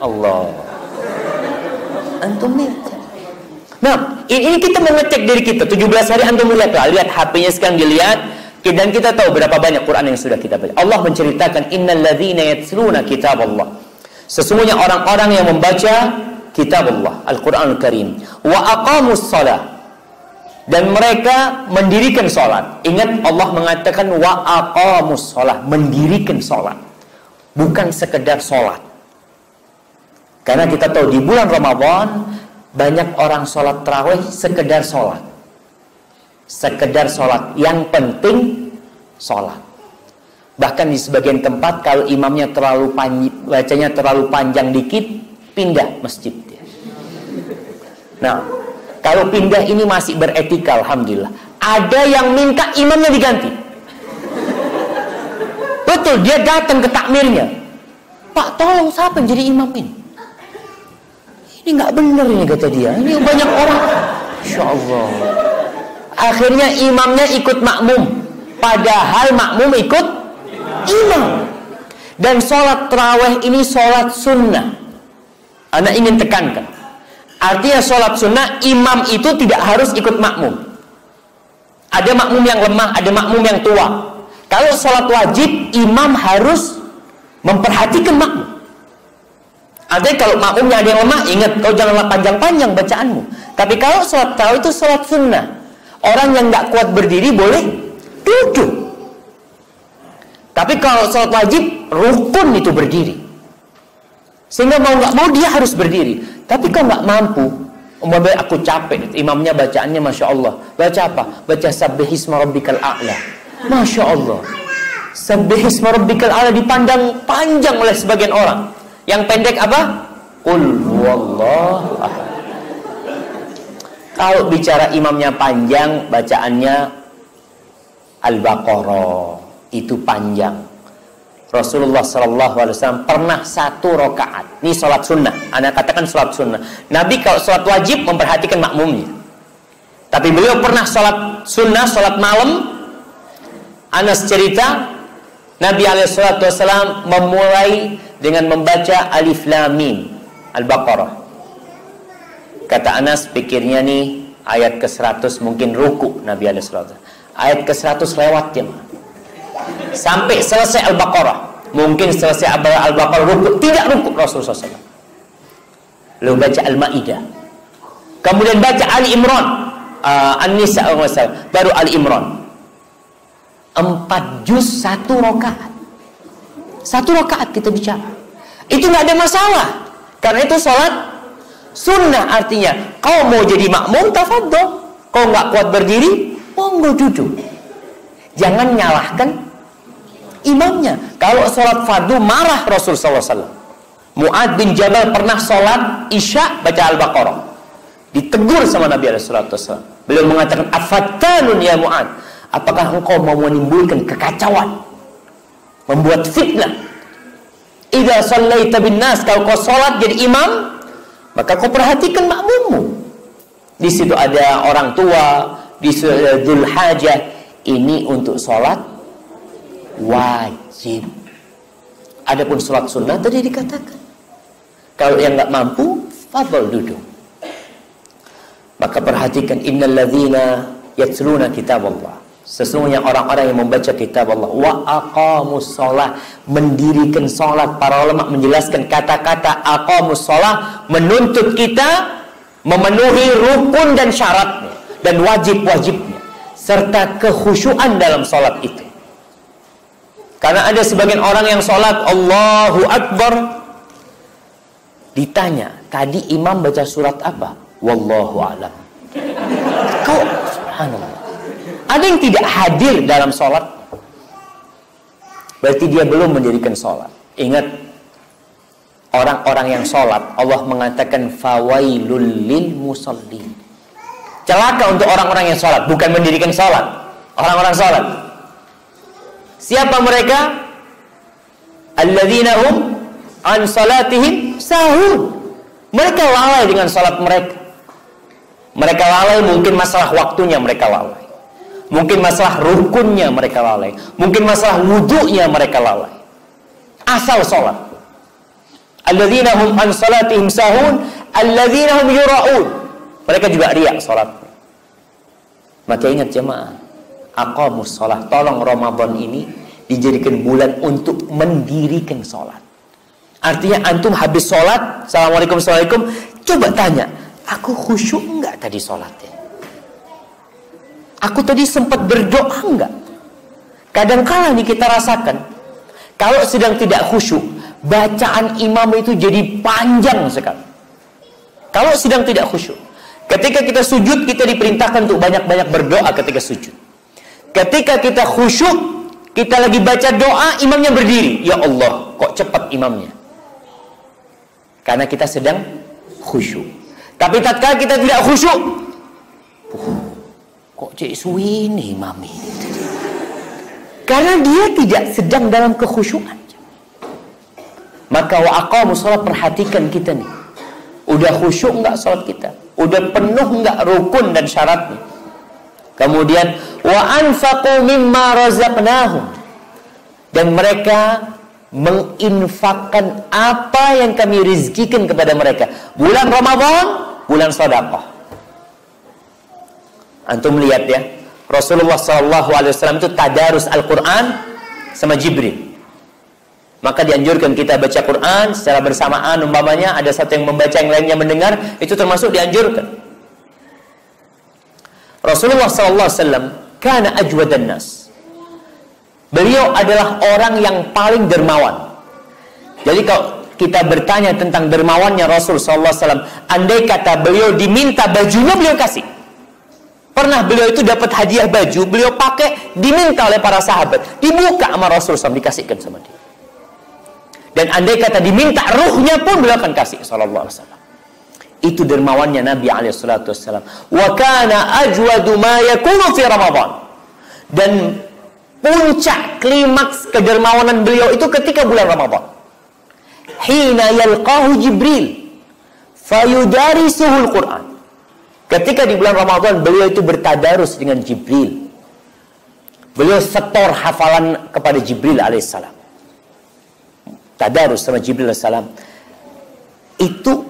Allah. Antum lihat. Nah, ini kita mengecek diri kita. 17 hari antum lihat lah, lihat HP-nya sekarang dilihat, dan kita tahu berapa banyak Quran yang sudah kita baca. Allah menceritakan, innal ladzina yatluna kitaballah. Sesungguhnya orang-orang yang membaca kitab Allah, Al-Quranul Karim, wa aqamus shalah, dan mereka mendirikan sholat. Ingat, Allah mengatakan wa aqamus shalah, mendirikan sholat, bukan sekedar sholat. Karena kita tahu di bulan Ramadan banyak orang sholat tarawih sekedar sholat, yang penting sholat. Bahkan di sebagian tempat kalau imamnya bacanya terlalu panjang dikit, pindah masjid. Nah, kalau pindah ini masih beretika, alhamdulillah. Ada yang minta imamnya diganti. Betul, dia datang ke takmirnya. Pak, tolong siapa yang jadi imam ini? Ini nggak benar ini, kata dia. Ini banyak orang. Insya Allah. Akhirnya imamnya ikut makmum, padahal makmum ikut imam. Dan sholat tarawih ini sholat sunnah. Anda ingin tekankan, artinya sholat sunnah, imam itu tidak harus ikut makmum. Ada makmum yang lemah, ada makmum yang tua. Kalau sholat wajib, imam harus memperhatikan makmum. Artinya kalau makmumnya ada yang lemah, ingat, kau janganlah panjang-panjang bacaanmu. Tapi kalau sholat tarawih itu sholat sunnah, orang yang nggak kuat berdiri boleh duduk. Tapi kalau sholat wajib, rukun itu berdiri. Sehingga mau nggak mau dia harus berdiri. Tapi kalau nggak mampu, umpamanya aku capek, imamnya bacaannya Masya Allah. Baca apa? Baca Sabbihisma Rabbikal A'la. Masya Allah. Sabbihisma Rabbikal A'la dipandang panjang oleh sebagian orang. Yang pendek apa? Qul huwallahu ahad. Kalau bicara imamnya panjang, bacaannya Al-Baqarah. Itu panjang. Rasulullah SAW pernah 1 rakaat. Ini sholat sunnah. Anda katakan sholat sunnah. Nabi kalau sholat wajib memperhatikan makmumnya. Tapi beliau pernah sholat sunnah, sholat malam. Anas cerita, Nabi SAW memulai dengan membaca Alif Lam Mim Al-Baqarah. Kata Anas, pikirnya nih ayat ke-100 mungkin ruku Nabi SAW. Ayat ke-100 lewat ya, sampai selesai Al-Baqarah. Mungkin selesai Al-Baqarah ruku, tidak ruku Rasulullah SAW. Lalu baca Al-Ma'idah, kemudian baca Ali Imran, An-Nisa, baru Ali Imran. 4 juz 1 rakaat. 1 rakaat kita bicara. Itu nggak ada masalah. Karena itu sholat sunnah. Artinya, kau mau jadi makmum, tafadhol. Kau nggak kuat berdiri, monggo duduk. Jangan nyalahkan imamnya. Kalau sholat fardu, marah Rasulullah SAW. Mu'ad bin Jabal pernah sholat Isya baca Al-Baqarah. Ditegur sama Nabi SAW. Beliau mengatakan, afattanun ya Mu'ad, apakah engkau mau menimbulkan kekacauan, membuat fitnah? Idza shallaita bin nas, kalau kau sholat jadi imam, maka kau perhatikan makmummu. Di situ ada orang tua, di Dzul Hajah. Ini untuk sholat wajib. Adapun sholat sunnah tadi dikatakan, kalau yang nggak mampu, fadhol duduk. Maka perhatikan, innal ladzina yatluna kitaballah, sesungguhnya orang-orang yang membaca kitab Allah, wa aqamus shalah, mendirikan salat. Para ulama menjelaskan kata-kata aqamus shalah menuntut kita memenuhi rukun dan syaratnya dan wajib-wajibnya serta kekhusyuan dalam salat itu. Karena ada sebagian orang yang salat Allahu Akbar, ditanya, tadi imam baca surat apa? Wallahu a'lam. Kau subhanallah. Ada yang tidak hadir dalam sholat, berarti dia belum mendirikan sholat. Ingat, orang-orang yang sholat, Allah mengatakan fawailul lil musallin. Celaka untuk orang-orang yang sholat, bukan mendirikan sholat. Orang-orang sholat, siapa mereka? Alladzina hum an salatihim sahun. Mereka lalai dengan sholat mereka. Mereka lalai, mungkin masalah waktunya mereka lalai, mungkin masalah rukunnya mereka lalai, mungkin masalah wudunya mereka lalai. Asal sholat. Alladzina hum an salatihim sahun, alladzina hum yura'un. Mereka juga riak sholat. Maka ingat jemaah, aqamus sholat. Tolong Ramadan ini dijadikan bulan untuk mendirikan sholat. Artinya antum habis sholat, assalamualaikum, assalamualaikum, coba tanya, aku khusyuk enggak tadi sholatnya? Aku tadi sempat berdoa enggak? Kadang-kala nih kita rasakan, kalau sedang tidak khusyuk, bacaan imam itu jadi panjang sekali. Kalau sedang tidak khusyuk, ketika kita sujud, kita diperintahkan untuk banyak-banyak berdoa ketika sujud. Ketika kita khusyuk, kita lagi baca doa, imamnya berdiri. Ya Allah, kok cepat imamnya? Karena kita sedang khusyuk. Tapi tatkala kita tidak khusyuk, kok cek suwi nih mami? Karena dia tidak sedang dalam kekhusyukan. Maka wa aqamus shalah, perhatikan kita nih. Udah khusyuk enggak salat kita? Udah penuh enggak rukun dan syaratnya? Kemudian wa anfaqu mimma razaqnahum, dan mereka menginfakkan apa yang kami rizkikan kepada mereka. Bulan Ramadan, bulan sedekah. Antum lihat ya, Rasulullah SAW itu tadarus Al-Quran sama Jibril. Maka dianjurkan kita baca Quran secara bersamaan. Umpamanya ada satu yang membaca, yang lainnya mendengar, itu termasuk dianjurkan. Rasulullah SAW kana ajwadan nas. Beliau adalah orang yang paling dermawan. Jadi kalau kita bertanya tentang dermawannya Rasul SAW, andai kata beliau diminta bajunya, beliau kasih. Pernah beliau itu dapat hadiah baju, beliau pakai, diminta oleh para sahabat, dibuka sama Rasul SAW, dikasihkan sama dia. Dan andai kata diminta ruhnya pun, beliau akan kasih SAW. Itu dermawannya Nabi SAW. Wa kana ajwadu ma yakunu fi Ramadan. Dan puncak klimaks kedermawanan beliau itu ketika bulan Ramadan. Hina yalqahu Jibril fayudarisuhul Quran. Ketika di bulan Ramadan, beliau itu bertadarus dengan Jibril. Beliau setor hafalan kepada Jibril alaihissalam. Tadarus sama Jibril alaihissalam. Itu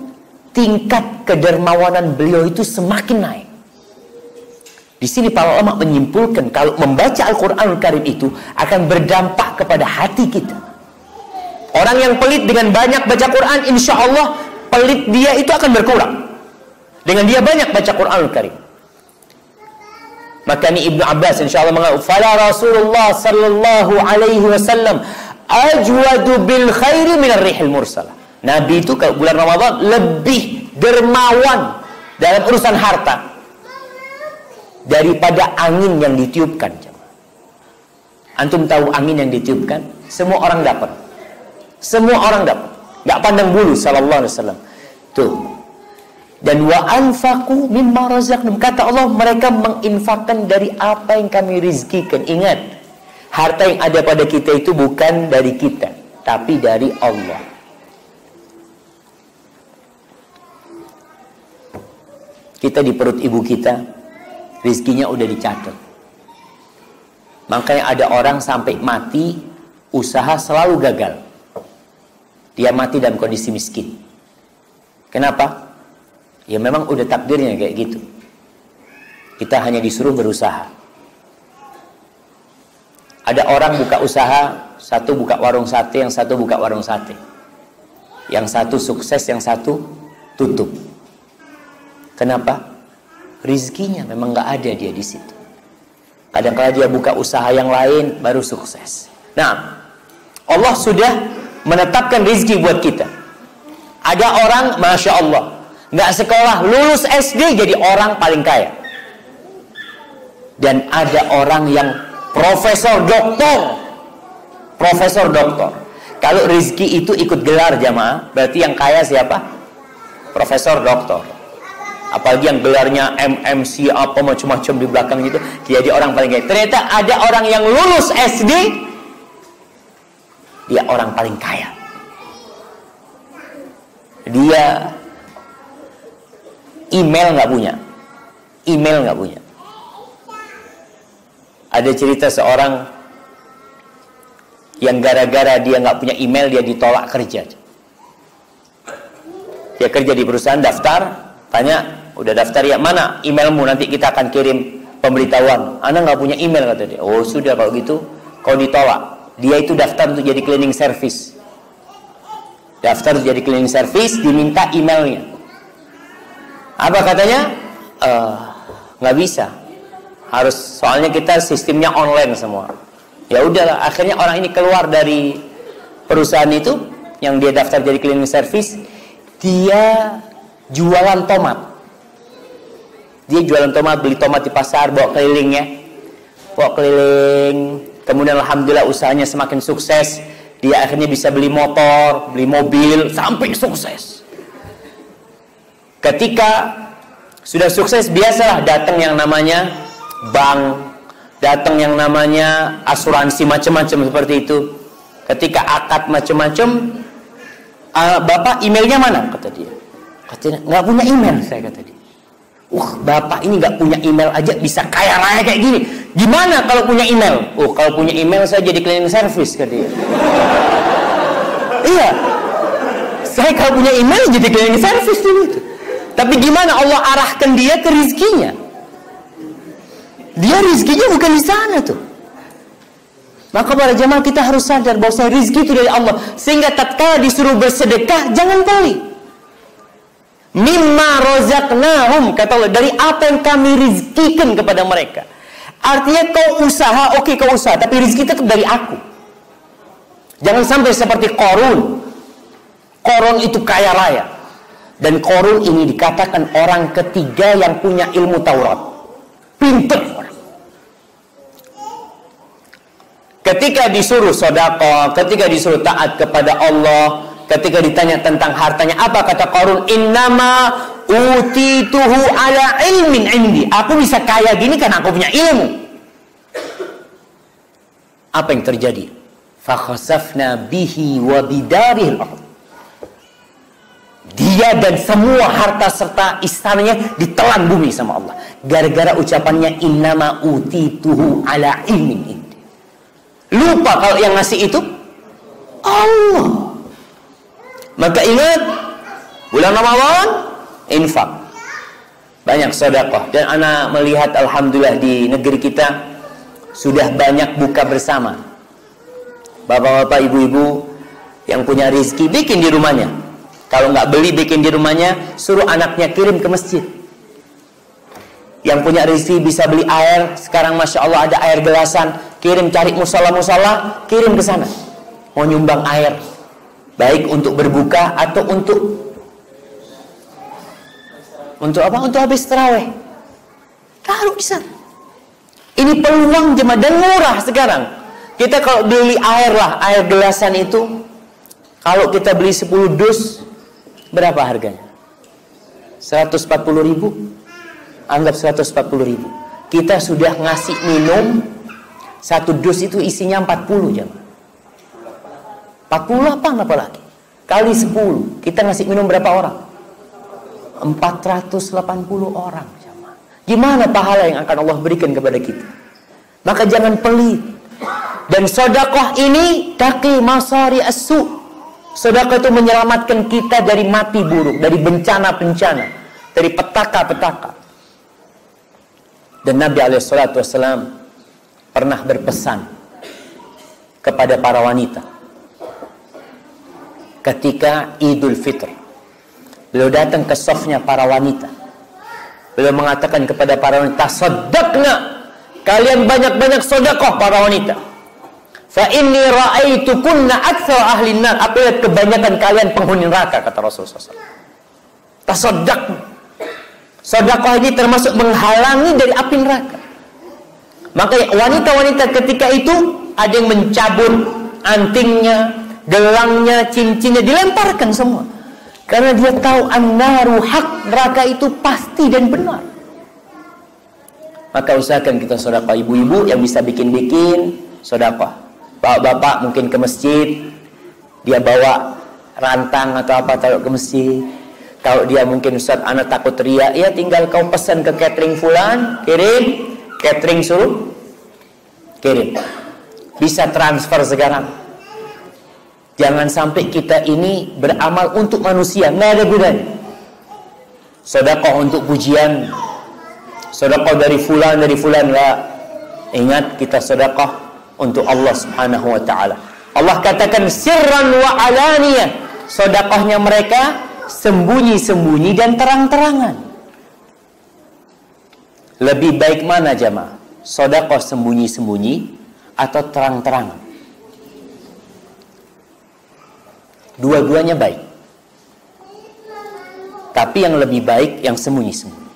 tingkat kedermawanan beliau itu semakin naik. Di sini para ulama menyimpulkan kalau membaca Al-Quranul Karim itu akan berdampak kepada hati kita. Orang yang pelit dengan banyak baca Quran, insya Allah pelit dia itu akan berkurang dengan dia banyak baca Quranul Karim. Maka ini Ibnu Abbas insya Allah mengatakan, "Fala Rasulullah sallallahu alaihi wasallam ajwadu bil khairi minar rihil mursalah." Nabi itu ke bulan Ramadan lebih dermawan dalam urusan harta daripada angin yang ditiupkan. Antum tahu angin yang ditiupkan? Semua orang dapat. Semua orang dapat. Enggak pandang bulu sallallahu alaihi wasallam. Tuh. Dan wa anfaqu mimma razaqnahum. Kata Allah, mereka menginfakkan dari apa yang kami rizkikan. Ingat, harta yang ada pada kita itu bukan dari kita, tapi dari Allah. Kita di perut ibu kita, rizkinya udah dicatat. Makanya ada orang sampai mati, usaha selalu gagal. Dia mati dalam kondisi miskin. Kenapa? Ya memang udah takdirnya kayak gitu. Kita hanya disuruh berusaha. Ada orang buka usaha, satu buka warung sate, yang satu buka warung sate. Yang satu sukses, yang satu tutup. Kenapa? Rizkinya memang nggak ada dia di situ. Kadang-kadang dia buka usaha yang lain baru sukses. Nah, Allah sudah menetapkan rizki buat kita. Ada orang, masya Allah, nggak sekolah, lulus SD jadi orang paling kaya. Dan ada orang yang profesor doktor. Profesor doktor. Kalau rizki itu ikut gelar jamaah, berarti yang kaya siapa? Profesor doktor. Apalagi yang gelarnya MMC apa macam-macam di belakang gitu, jadi orang paling kaya. Ternyata ada orang yang lulus SD, dia orang paling kaya. Dia email nggak punya. Email nggak punya. Ada cerita seorang yang gara-gara dia nggak punya email, dia ditolak kerja. Dia kerja di perusahaan, daftar, tanya, udah daftar ya, mana emailmu, nanti kita akan kirim pemberitahuan. Anda nggak punya email, kata dia. Oh sudah, kalau gitu kau ditolak. Dia itu daftar untuk jadi cleaning service. Daftar untuk jadi cleaning service, diminta emailnya. Apa katanya? Nggak bisa. Harus, soalnya kita sistemnya online semua. Ya udahlah, akhirnya orang ini keluar dari perusahaan itu yang dia daftar jadi cleaning service. Dia jualan tomat. Dia jualan tomat, beli tomat di pasar, bawa keliling ya. Bawa keliling. Kemudian alhamdulillah usahanya semakin sukses. Dia akhirnya bisa beli motor, beli mobil, sampai sukses. Ketika sudah sukses, biasalah datang yang namanya bank, datang yang namanya asuransi macam-macam seperti itu. Ketika akad macam-macam, Bapak emailnya mana? Kata dia. Katanya, nggak punya email, saya kata dia. Bapak ini nggak punya email aja bisa kaya raya kayak gini. Gimana kalau punya email? Kalau punya email saya jadi cleaning service, kata dia. Iya, saya kalau punya email jadi cleaning service dulu. Tapi gimana Allah arahkan dia ke rizkinya? Dia rizkinya bukan di sana tuh. Maka para jamaah kita harus sadar bahwa rizki itu dari Allah. Sehingga tatkala disuruh bersedekah, jangan pelit. Mimma rozaqnahum, kata Allah, dari apa yang kami rizkikan kepada mereka. Artinya kau usaha, oke kau usaha, tapi rizki tetap dari aku. Jangan sampai seperti Qarun. Qarun itu kaya raya. Dan Qarun ini dikatakan orang ketiga yang punya ilmu Taurat. Pintar orang. Ketika disuruh sedekah, ketika disuruh taat kepada Allah, ketika ditanya tentang hartanya, apa kata Qarun? Innama utituhu ala ilmin indi. Aku bisa kaya gini karena aku punya ilmu. Apa yang terjadi? Fakhasafna bihi wa bidarihil ardh. Dia dan semua harta serta istananya ditelan bumi sama Allah. Gara-gara ucapannya innama utituhu ala ilmin indi. Lupa kalau yang ngasih itu Allah. Maka ingat, bulan Ramadan infak, banyak sedekah. Dan ana melihat alhamdulillah di negeri kita sudah banyak buka bersama. Bapak-bapak, ibu-ibu yang punya rezeki bikin di rumahnya. Kalau nggak beli bikin di rumahnya, suruh anaknya kirim ke masjid. Yang punya rezeki bisa beli air. Sekarang Masya Allah ada air gelasan. Kirim, cari musola-musola, kirim ke sana. Mau nyumbang air. Baik untuk berbuka atau untuk apa? Untuk habis tarawih. Taruh di sana. Ini peluang jemaah dan murah sekarang. Kita kalau beli air lah, air gelasan itu, kalau kita beli 10 dus, berapa harganya? 140.000. Anggap 140.000. Kita sudah ngasih minum, satu dus itu isinya 40 jemaah. 48 apalagi. Kali 10, kita ngasih minum berapa orang? 480 orang jemaah. Gimana pahala yang akan Allah berikan kepada kita? Maka jangan pelit. Dan sedekah ini taqi masari as-su. Sedekah itu menyelamatkan kita dari mati buruk, dari bencana-bencana, dari petaka-petaka. Dan Nabi SAW pernah berpesan kepada para wanita ketika Idul Fitr. Beliau datang ke safnya para wanita. Beliau mengatakan kepada para wanita, "Shaddaqna, kalian banyak-banyak sedekah para wanita. Fa inni ra'aitukunna aktsara ahli nar." Aku lihat kebanyakan kalian penghuni neraka, kata Rasulullah SAW. Tasaddaqna. Sedekah ini termasuk menghalangi dari api neraka. Maka wanita-wanita ketika itu ada yang mencabut antingnya, gelangnya, cincinnya, dilemparkan semua. Karena dia tahu an-naru haq, neraka itu pasti dan benar. Maka usahakan kita sedekah. Ibu-ibu yang bisa bikin-bikin sedekah. Bapak-bapak mungkin ke masjid, dia bawa rantang atau apa taruh ke masjid. Kalau dia mungkin Ustaz anak takut riak, ya tinggal kau pesan ke catering fulan, kirim, catering suruh kirim. Bisa transfer sekarang. Jangan sampai kita ini beramal untuk manusia, nggak ada gunanya. Sedekah untuk pujian, sedekah dari fulan nggak. Ingat, kita sedekah untuk Allah Subhanahu wa taala. Allah katakan sirran wa alaniyah. Sedekahnya mereka sembunyi-sembunyi dan terang-terangan. Lebih baik mana jemaah? Sedekah sembunyi-sembunyi atau terang-terangan? Dua-duanya baik. Tapi yang lebih baik yang sembunyi-sembunyi.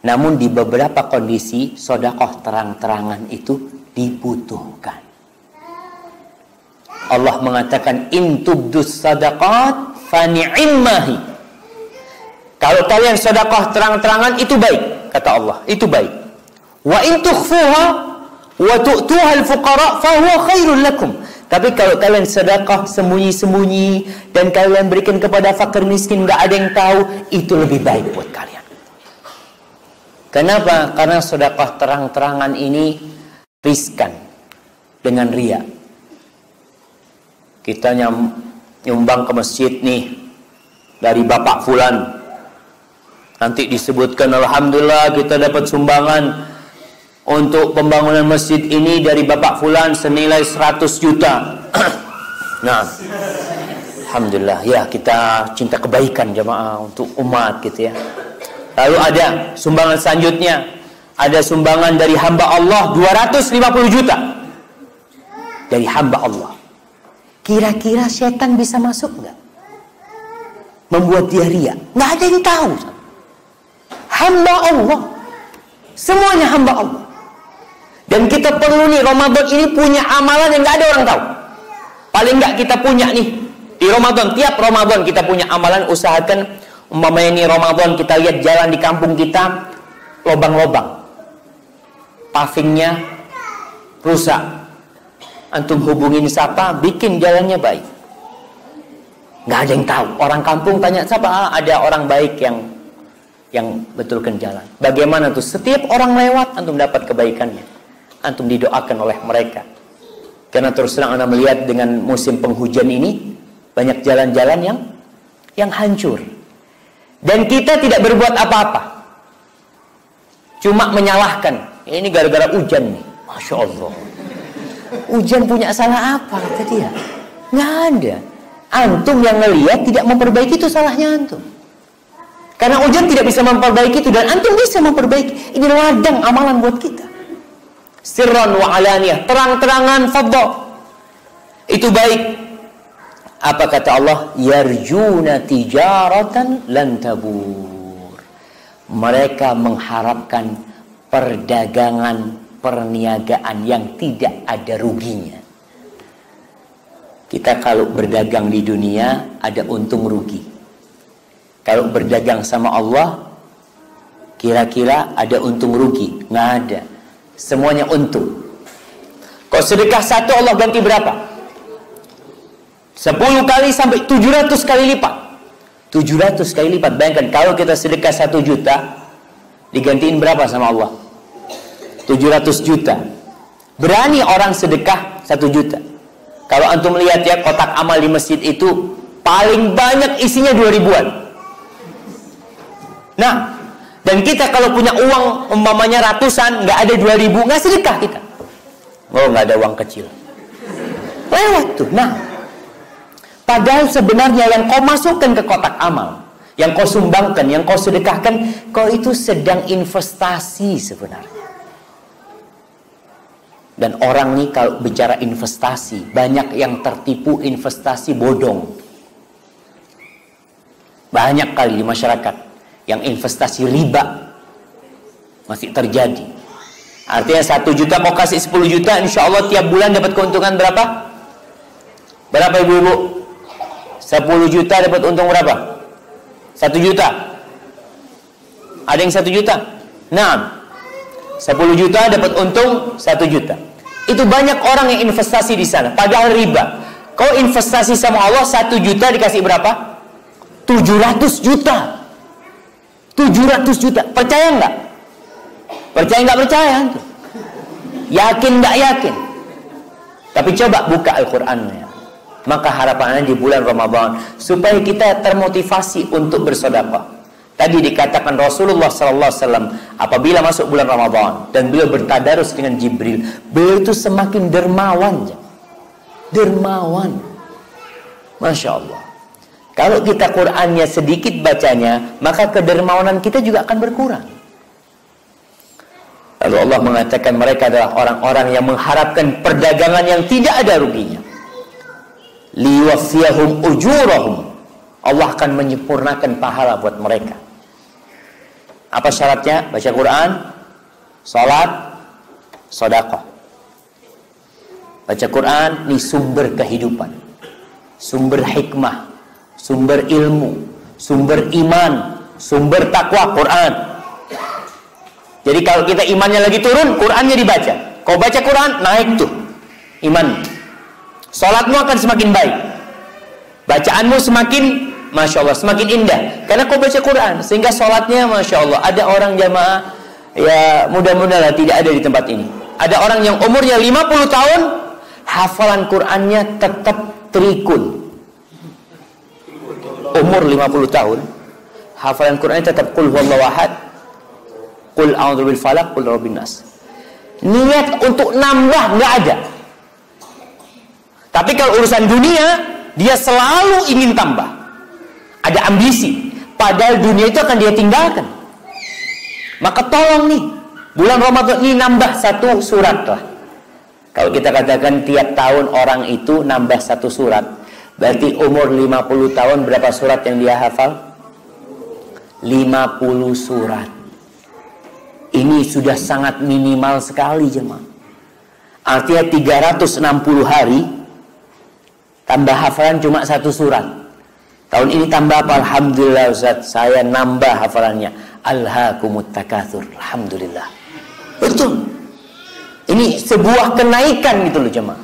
Namun di beberapa kondisi sedekah terang-terangan itu dibutuhkan. Allah mengatakan in tubdus sadaqat fa ni'immahi. Kalau kalian sedekah terang-terangan itu baik, kata Allah, itu baik. Wa in tukhfuha wa tu'tuha al-fuqara fa huwa khairul lakum. Tapi kalau kalian sedekah sembunyi-sembunyi dan kalian berikan kepada fakir miskin, enggak ada yang tahu, itu lebih baik buat kalian. Kenapa? Karena sedekah terang-terangan ini riskan dengan riya. Kita nyumbang ke masjid nih dari Bapak Fulan, nanti disebutkan alhamdulillah kita dapat sumbangan untuk pembangunan masjid ini dari Bapak Fulan senilai 100 juta. Nah, alhamdulillah ya, kita cinta kebaikan jemaah untuk umat gitu ya. Lalu ada sumbangan selanjutnya, ada sumbangan dari hamba Allah 250 juta dari hamba Allah. Kira-kira setan bisa masuk nggak? Membuat dia riya? Nggak ada yang tahu. Hamba Allah, semuanya hamba Allah. Dan kita perlu nih Ramadan ini punya amalan yang nggak ada orang tahu. Paling nggak kita punya nih di Ramadan, tiap Ramadan kita punya amalan. Usahakan umpamanya ini Ramadan kita lihat jalan di kampung kita lobang-lobang, pavingnya rusak. Antum hubungin siapa, bikin jalannya baik. Nggak ada yang tahu. Orang kampung tanya, siapa? Ada orang baik yang betulkan jalan. Bagaimana tuh? Setiap orang lewat, antum dapat kebaikannya. Antum didoakan oleh mereka. Karena terus terang Anda melihat dengan musim penghujan ini, banyak jalan-jalan yang hancur. Dan kita tidak berbuat apa-apa. Cuma menyalahkan. Ini gara-gara hujan nih. Masya Allah. Hujan punya salah apa kata dia? Nggak ada. Antum yang ngelihat tidak memperbaiki, itu salahnya antum. Karena hujan tidak bisa memperbaiki itu, dan antum bisa memperbaiki. Ini ladang amalan buat kita. Sirran wa alaniyah, terang-terangan, fadha. Itu baik. Apa kata Allah? Yarjuna tijaratan lan tabur. Mereka mengharapkan perdagangan, perniagaan yang tidak ada ruginya. Kita kalau berdagang di dunia ada untung rugi. Kalau berdagang sama Allah, kira-kira ada untung rugi? Nggak ada. Semuanya untung. Kalau sedekah satu Allah ganti berapa? 10 kali sampai 700 kali lipat. 700 kali lipat. Bayangkan kalau kita sedekah 1 juta, digantiin berapa sama Allah? 700 juta. Berani orang sedekah 1 juta. Kalau antum lihat ya, kotak amal di masjid itu paling banyak isinya 2000-an. Nah, dan kita kalau punya uang umpamanya ratusan, nggak ada 2000, nggak sedekah kita. Oh, nggak ada uang kecil. Lewat tuh. Nah, padahal sebenarnya yang kau masukkan ke kotak amal, yang kau sumbangkan, yang kau sedekahkan, kau itu sedang investasi sebenarnya. Dan orang nih kalau bicara investasi, banyak yang tertipu investasi bodong. Banyak kali di masyarakat yang investasi riba masih terjadi. Artinya 1 juta kau kasih 10 juta, insya Allah tiap bulan dapat keuntungan berapa? Berapa ibu-ibu? 10 juta dapat untung berapa? 1 juta. Ada yang 1 juta? Nah, 10 juta dapat untung 1 juta. Itu banyak orang yang investasi di sana, padahal riba. Kau investasi sama Allah 1 juta dikasih berapa? 700 juta. 700 juta. Percaya nggak? Percaya nggak percaya? Yakin nggak yakin? Tapi coba buka Al-Qurannya. Maka harapannya di bulan Ramadan supaya kita termotivasi untuk bersedekah. Tadi dikatakan Rasulullah SAW apabila masuk bulan Ramadan dan beliau bertadarus dengan Jibril, beliau itu semakin dermawan. Dermawan. Masya Allah. Kalau kita Qur'annya sedikit bacanya, maka kedermawanan kita juga akan berkurang. Lalu Allah mengatakan mereka adalah orang-orang yang mengharapkan perdagangan yang tidak ada ruginya. Liwafiyahum ujurahum. Allah akan menyempurnakan pahala buat mereka. Apa syaratnya? Baca Quran, salat, sedekah. Baca Quran ini sumber kehidupan, sumber hikmah, sumber ilmu, sumber iman, sumber takwa. Quran. Jadi kalau kita imannya lagi turun, Qurannya dibaca. Kau baca Quran, naik tuh iman. Salatmu akan semakin baik, bacaanmu semakin Masya Allah, semakin indah. Karena kau baca Quran, sehingga sholatnya Masya Allah. Ada orang jamaah, ya mudah-mudahan tidak ada di tempat ini. Ada orang yang umurnya 50 tahun, hafalan Qurannya tetap terikun. Umur 50 tahun, hafalan Qurannya tetap Qul huwallahu ahad, Qul a'udzu bil falaq, Qul rabbin nas. Niat untuk nambah nggak ada. Tapi kalau urusan dunia, dia selalu ingin tambah. Ada ambisi, padahal dunia itu akan dia tinggalkan. Maka tolong nih, bulan Ramadan ini nambah 1 surat lah. Kalau kita katakan tiap tahun orang itu nambah 1 surat, berarti umur 50 tahun berapa surat yang dia hafal? 50 surat. Ini sudah sangat minimal sekali jemaah. Artinya 360 hari tambah hafalan cuma 1 surat. Tahun ini tambah apa? Alhamdulillah Ustaz, saya nambah hafalannya. Alhaakumut takatsur. Alhamdulillah. Betul. Ini sebuah kenaikan gitu loh jemaah.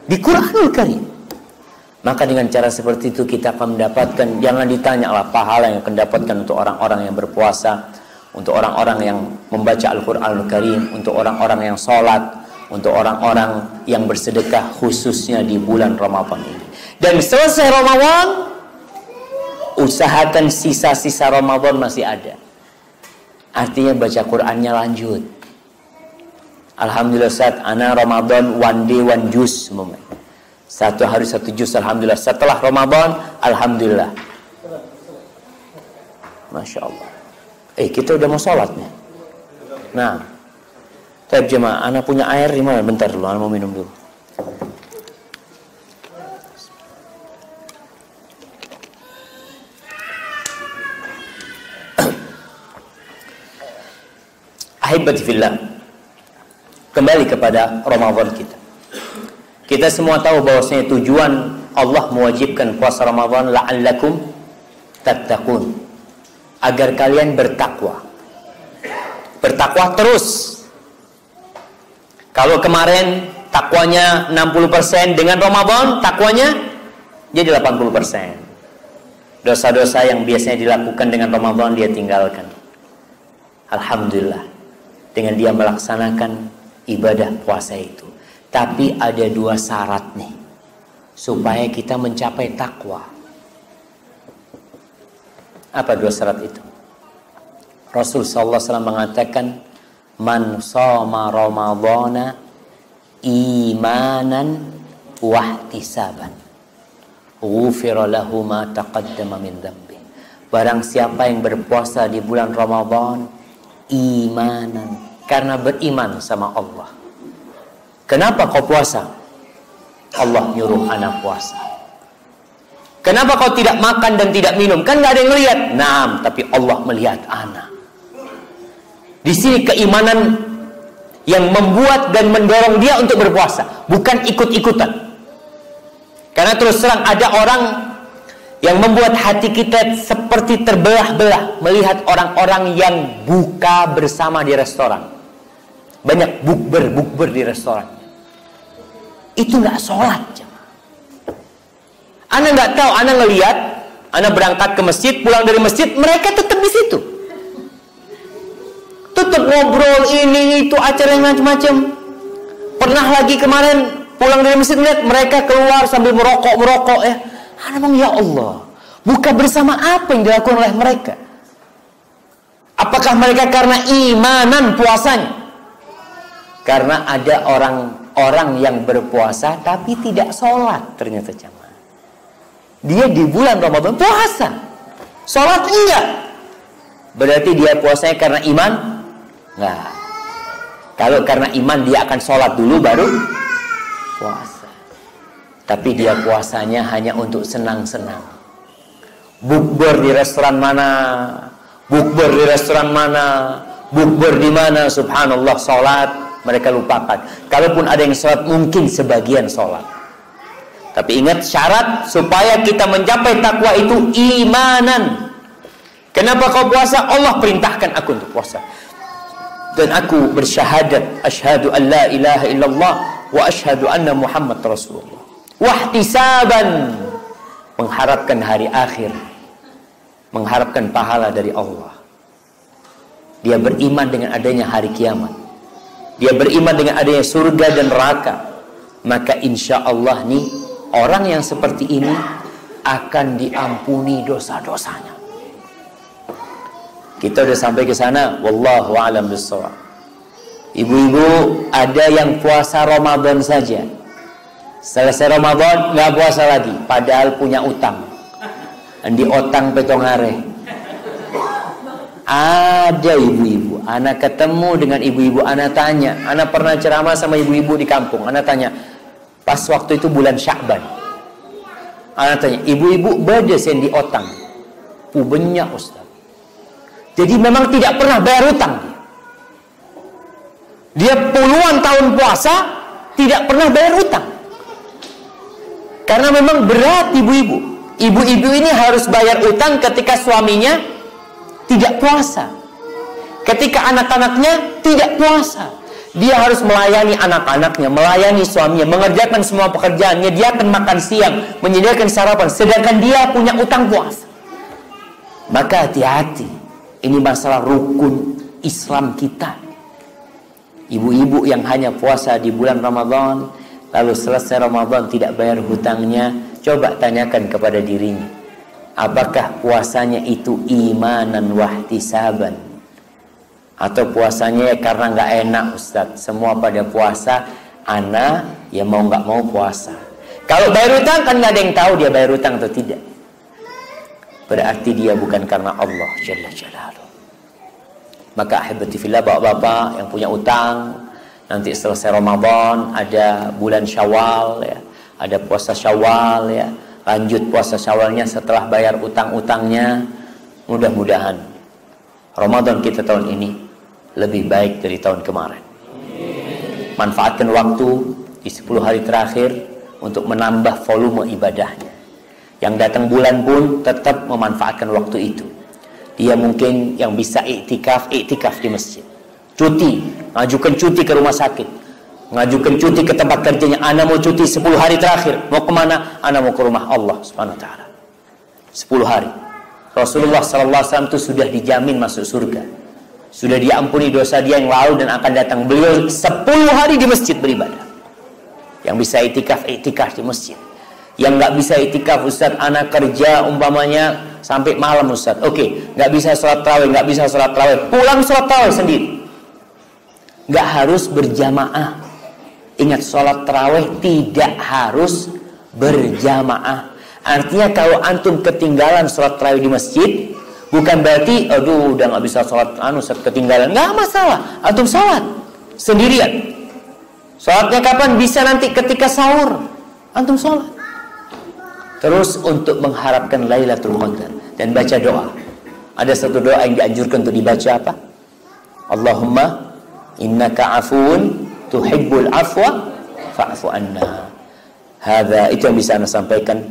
Di Quranul Karim. Maka dengan cara seperti itu kita akan mendapatkan, jangan ditanya lah pahala yang akan dapatkan untuk orang-orang yang berpuasa, untuk orang-orang yang membaca Al-Quranul Karim, untuk orang-orang yang sholat, untuk orang-orang yang bersedekah khususnya di bulan Ramadan ini. Dan selesai Ramadan, usahakan sisa-sisa Ramadan masih ada. Artinya baca Qurannya lanjut. Alhamdulillah Ustaz, ana Ramadan one day one juz semuanya. Satu hari satu juz, alhamdulillah. Setelah Ramadan, alhamdulillah. Masya Allah. Kita udah mau sholat nih. Nah, tapi jemaah, anak punya air di mana? Bentar dulu, anak mau minum dulu. Ahibati fillah. Kembali kepada Ramadan kita. Kita semua tahu bahwasanya tujuan Allah mewajibkan puasa Ramadan la'allakum tattaqun, agar kalian bertakwa. Bertakwa terus. Kalau kemarin takwanya 60%, dengan Ramadan takwanya jadi 80%. Dosa-dosa yang biasanya dilakukan dengan Ramadan dia tinggalkan. Alhamdulillah, dengan dia melaksanakan ibadah puasa itu. Tapi ada dua syarat nih supaya kita mencapai takwa. Apa dua syarat itu? Rasul sallallahu alaihi wasallam mengatakan, man shoma ramadhana imanan wahtisaban ghufira lahu ma taqaddama min dhanbi. Barang siapa yang berpuasa di bulan Ramadan imanan, karena beriman sama Allah. Kenapa kau puasa? Allah nyuruh anak puasa. Kenapa kau tidak makan dan tidak minum? Kan gak ada yang lihat. Naam, tapi Allah melihat anak. Di sini keimanan yang membuat dan mendorong dia untuk berpuasa, bukan ikut-ikutan. Karena terus terang ada orang yang membuat hati kita seperti terbelah-belah melihat orang-orang yang buka bersama di restoran. Banyak bukber di restoran. Itu nggak sholat. Ana nggak tahu, ana ngelihat, ana berangkat ke masjid, pulang dari masjid, mereka tetap di situ. Tetap ngobrol ini itu, acara yang macam-macam. Pernah lagi kemarin pulang dari masjid lihat mereka keluar sambil merokok ya. Ana bilang, ya Allah, buka bersama apa yang dilakukan oleh mereka? Apakah mereka karena imanan puasanya? Karena ada orang yang berpuasa tapi tidak sholat ternyata jamaah. Dia di bulan Ramadan puasa, sholat enggak. Berarti dia puasanya karena iman? Enggak. Kalau karena iman dia akan sholat dulu baru puasa. Tapi dia puasanya hanya untuk senang-senang. Bukber di restoran mana? Bukber di restoran mana? Bukber di mana? Subhanallah, sholat mereka lupakan. Kalaupun ada yang sholat, mungkin sebagian sholat. Tapi ingat syarat supaya kita mencapai takwa itu imanan. Kenapa kau puasa? Allah perintahkan aku untuk puasa. Dan aku bersyahadat, asyhadu an la ilaha illallah wa asyhadu anna Muhammad Rasulullah. Wahtisaban, mengharapkan hari akhir, mengharapkan pahala dari Allah. Dia beriman dengan adanya hari kiamat. Dia beriman dengan adanya surga dan neraka. Maka insya Allah nih, orang yang seperti ini akan diampuni dosa-dosanya. Kita udah sampai ke sana. Wallahu a'lam bishawab. Ibu-ibu, ada yang puasa Ramadan saja. Selesai Ramadan nggak puasa lagi, padahal punya utang. Andi otang petongare. Ada ibu-ibu, anak ketemu dengan ibu-ibu, anak tanya, anak pernah ceramah sama ibu-ibu di kampung, anak tanya, pas waktu itu bulan Sya'ban, anak tanya, ibu-ibu bedes yang di otang, banyak Ustaz. Jadi memang tidak pernah bayar utang. Dia puluhan tahun puasa tidak pernah bayar utang. Karena memang berat ibu-ibu. Ibu-ibu ini harus bayar utang ketika suaminya tidak puasa, ketika anak-anaknya tidak puasa. Dia harus melayani anak-anaknya, melayani suaminya, mengerjakan semua pekerjaan, menyediakan makan siang, menyediakan sarapan, sedangkan dia punya utang puasa. Maka hati-hati, ini masalah rukun Islam kita. Ibu-ibu yang hanya puasa di bulan Ramadan, lalu selesai Ramadan tidak bayar hutangnya, coba tanyakan kepada dirinya, apakah puasanya itu imanan wahtisaban? Atau puasanya karena nggak enak Ustaz, semua pada puasa, ana ya mau nggak mau puasa. Kalau bayar hutang kan nggak ada yang tahu dia bayar hutang atau tidak. Berarti dia bukan karena Allah Jalla Jalaluh. Maka ahibati fillah, bapak-bapak yang punya utang, nanti selesai Ramadan ada bulan Syawal ya, ada puasa Syawal ya, lanjut puasa Syawalnya setelah bayar utang-utangnya. Mudah-mudahan Ramadan kita tahun ini lebih baik dari tahun kemarin. Manfaatkan waktu di 10 hari terakhir untuk menambah volume ibadahnya. Yang datang bulan pun tetap memanfaatkan waktu itu. Dia mungkin yang bisa iktikaf di masjid. Cuti, ngajukan cuti ke rumah sakit, ngajukan cuti ke tempat kerjanya. Ana mau cuti 10 hari terakhir. Mau kemana? Ana mau ke rumah Allah Subhanahu wa ta'ala. 10 hari. Rasulullah SAW itu sudah dijamin masuk surga. Sudah diampuni dosa dia yang lalu dan akan datang. Beliau 10 hari di masjid beribadah. Yang bisa iktikaf di masjid. Yang nggak bisa iktikaf, Ustaz, anak kerja umpamanya sampai malam Ustaz. Oke, nggak bisa sholat tarawih, pulang sholat tarawih sendiri. Nggak harus berjamaah. Ingat, sholat tarawih tidak harus berjamaah. Artinya kalau antum ketinggalan sholat tarawih di masjid, bukan berarti, aduh udah nggak bisa sholat, ketinggalan. Nggak masalah, antum sholat sendirian. Sholatnya kapan? Bisa nanti ketika sahur, antum sholat. Terus untuk mengharapkan Lailatul Qadar dan baca doa. Ada satu doa yang dianjurkan untuk dibaca apa? Allahumma innaka afuun tuhibbul afwa fa'fu anna. Hadza, itu yang bisa Anda sampaikan.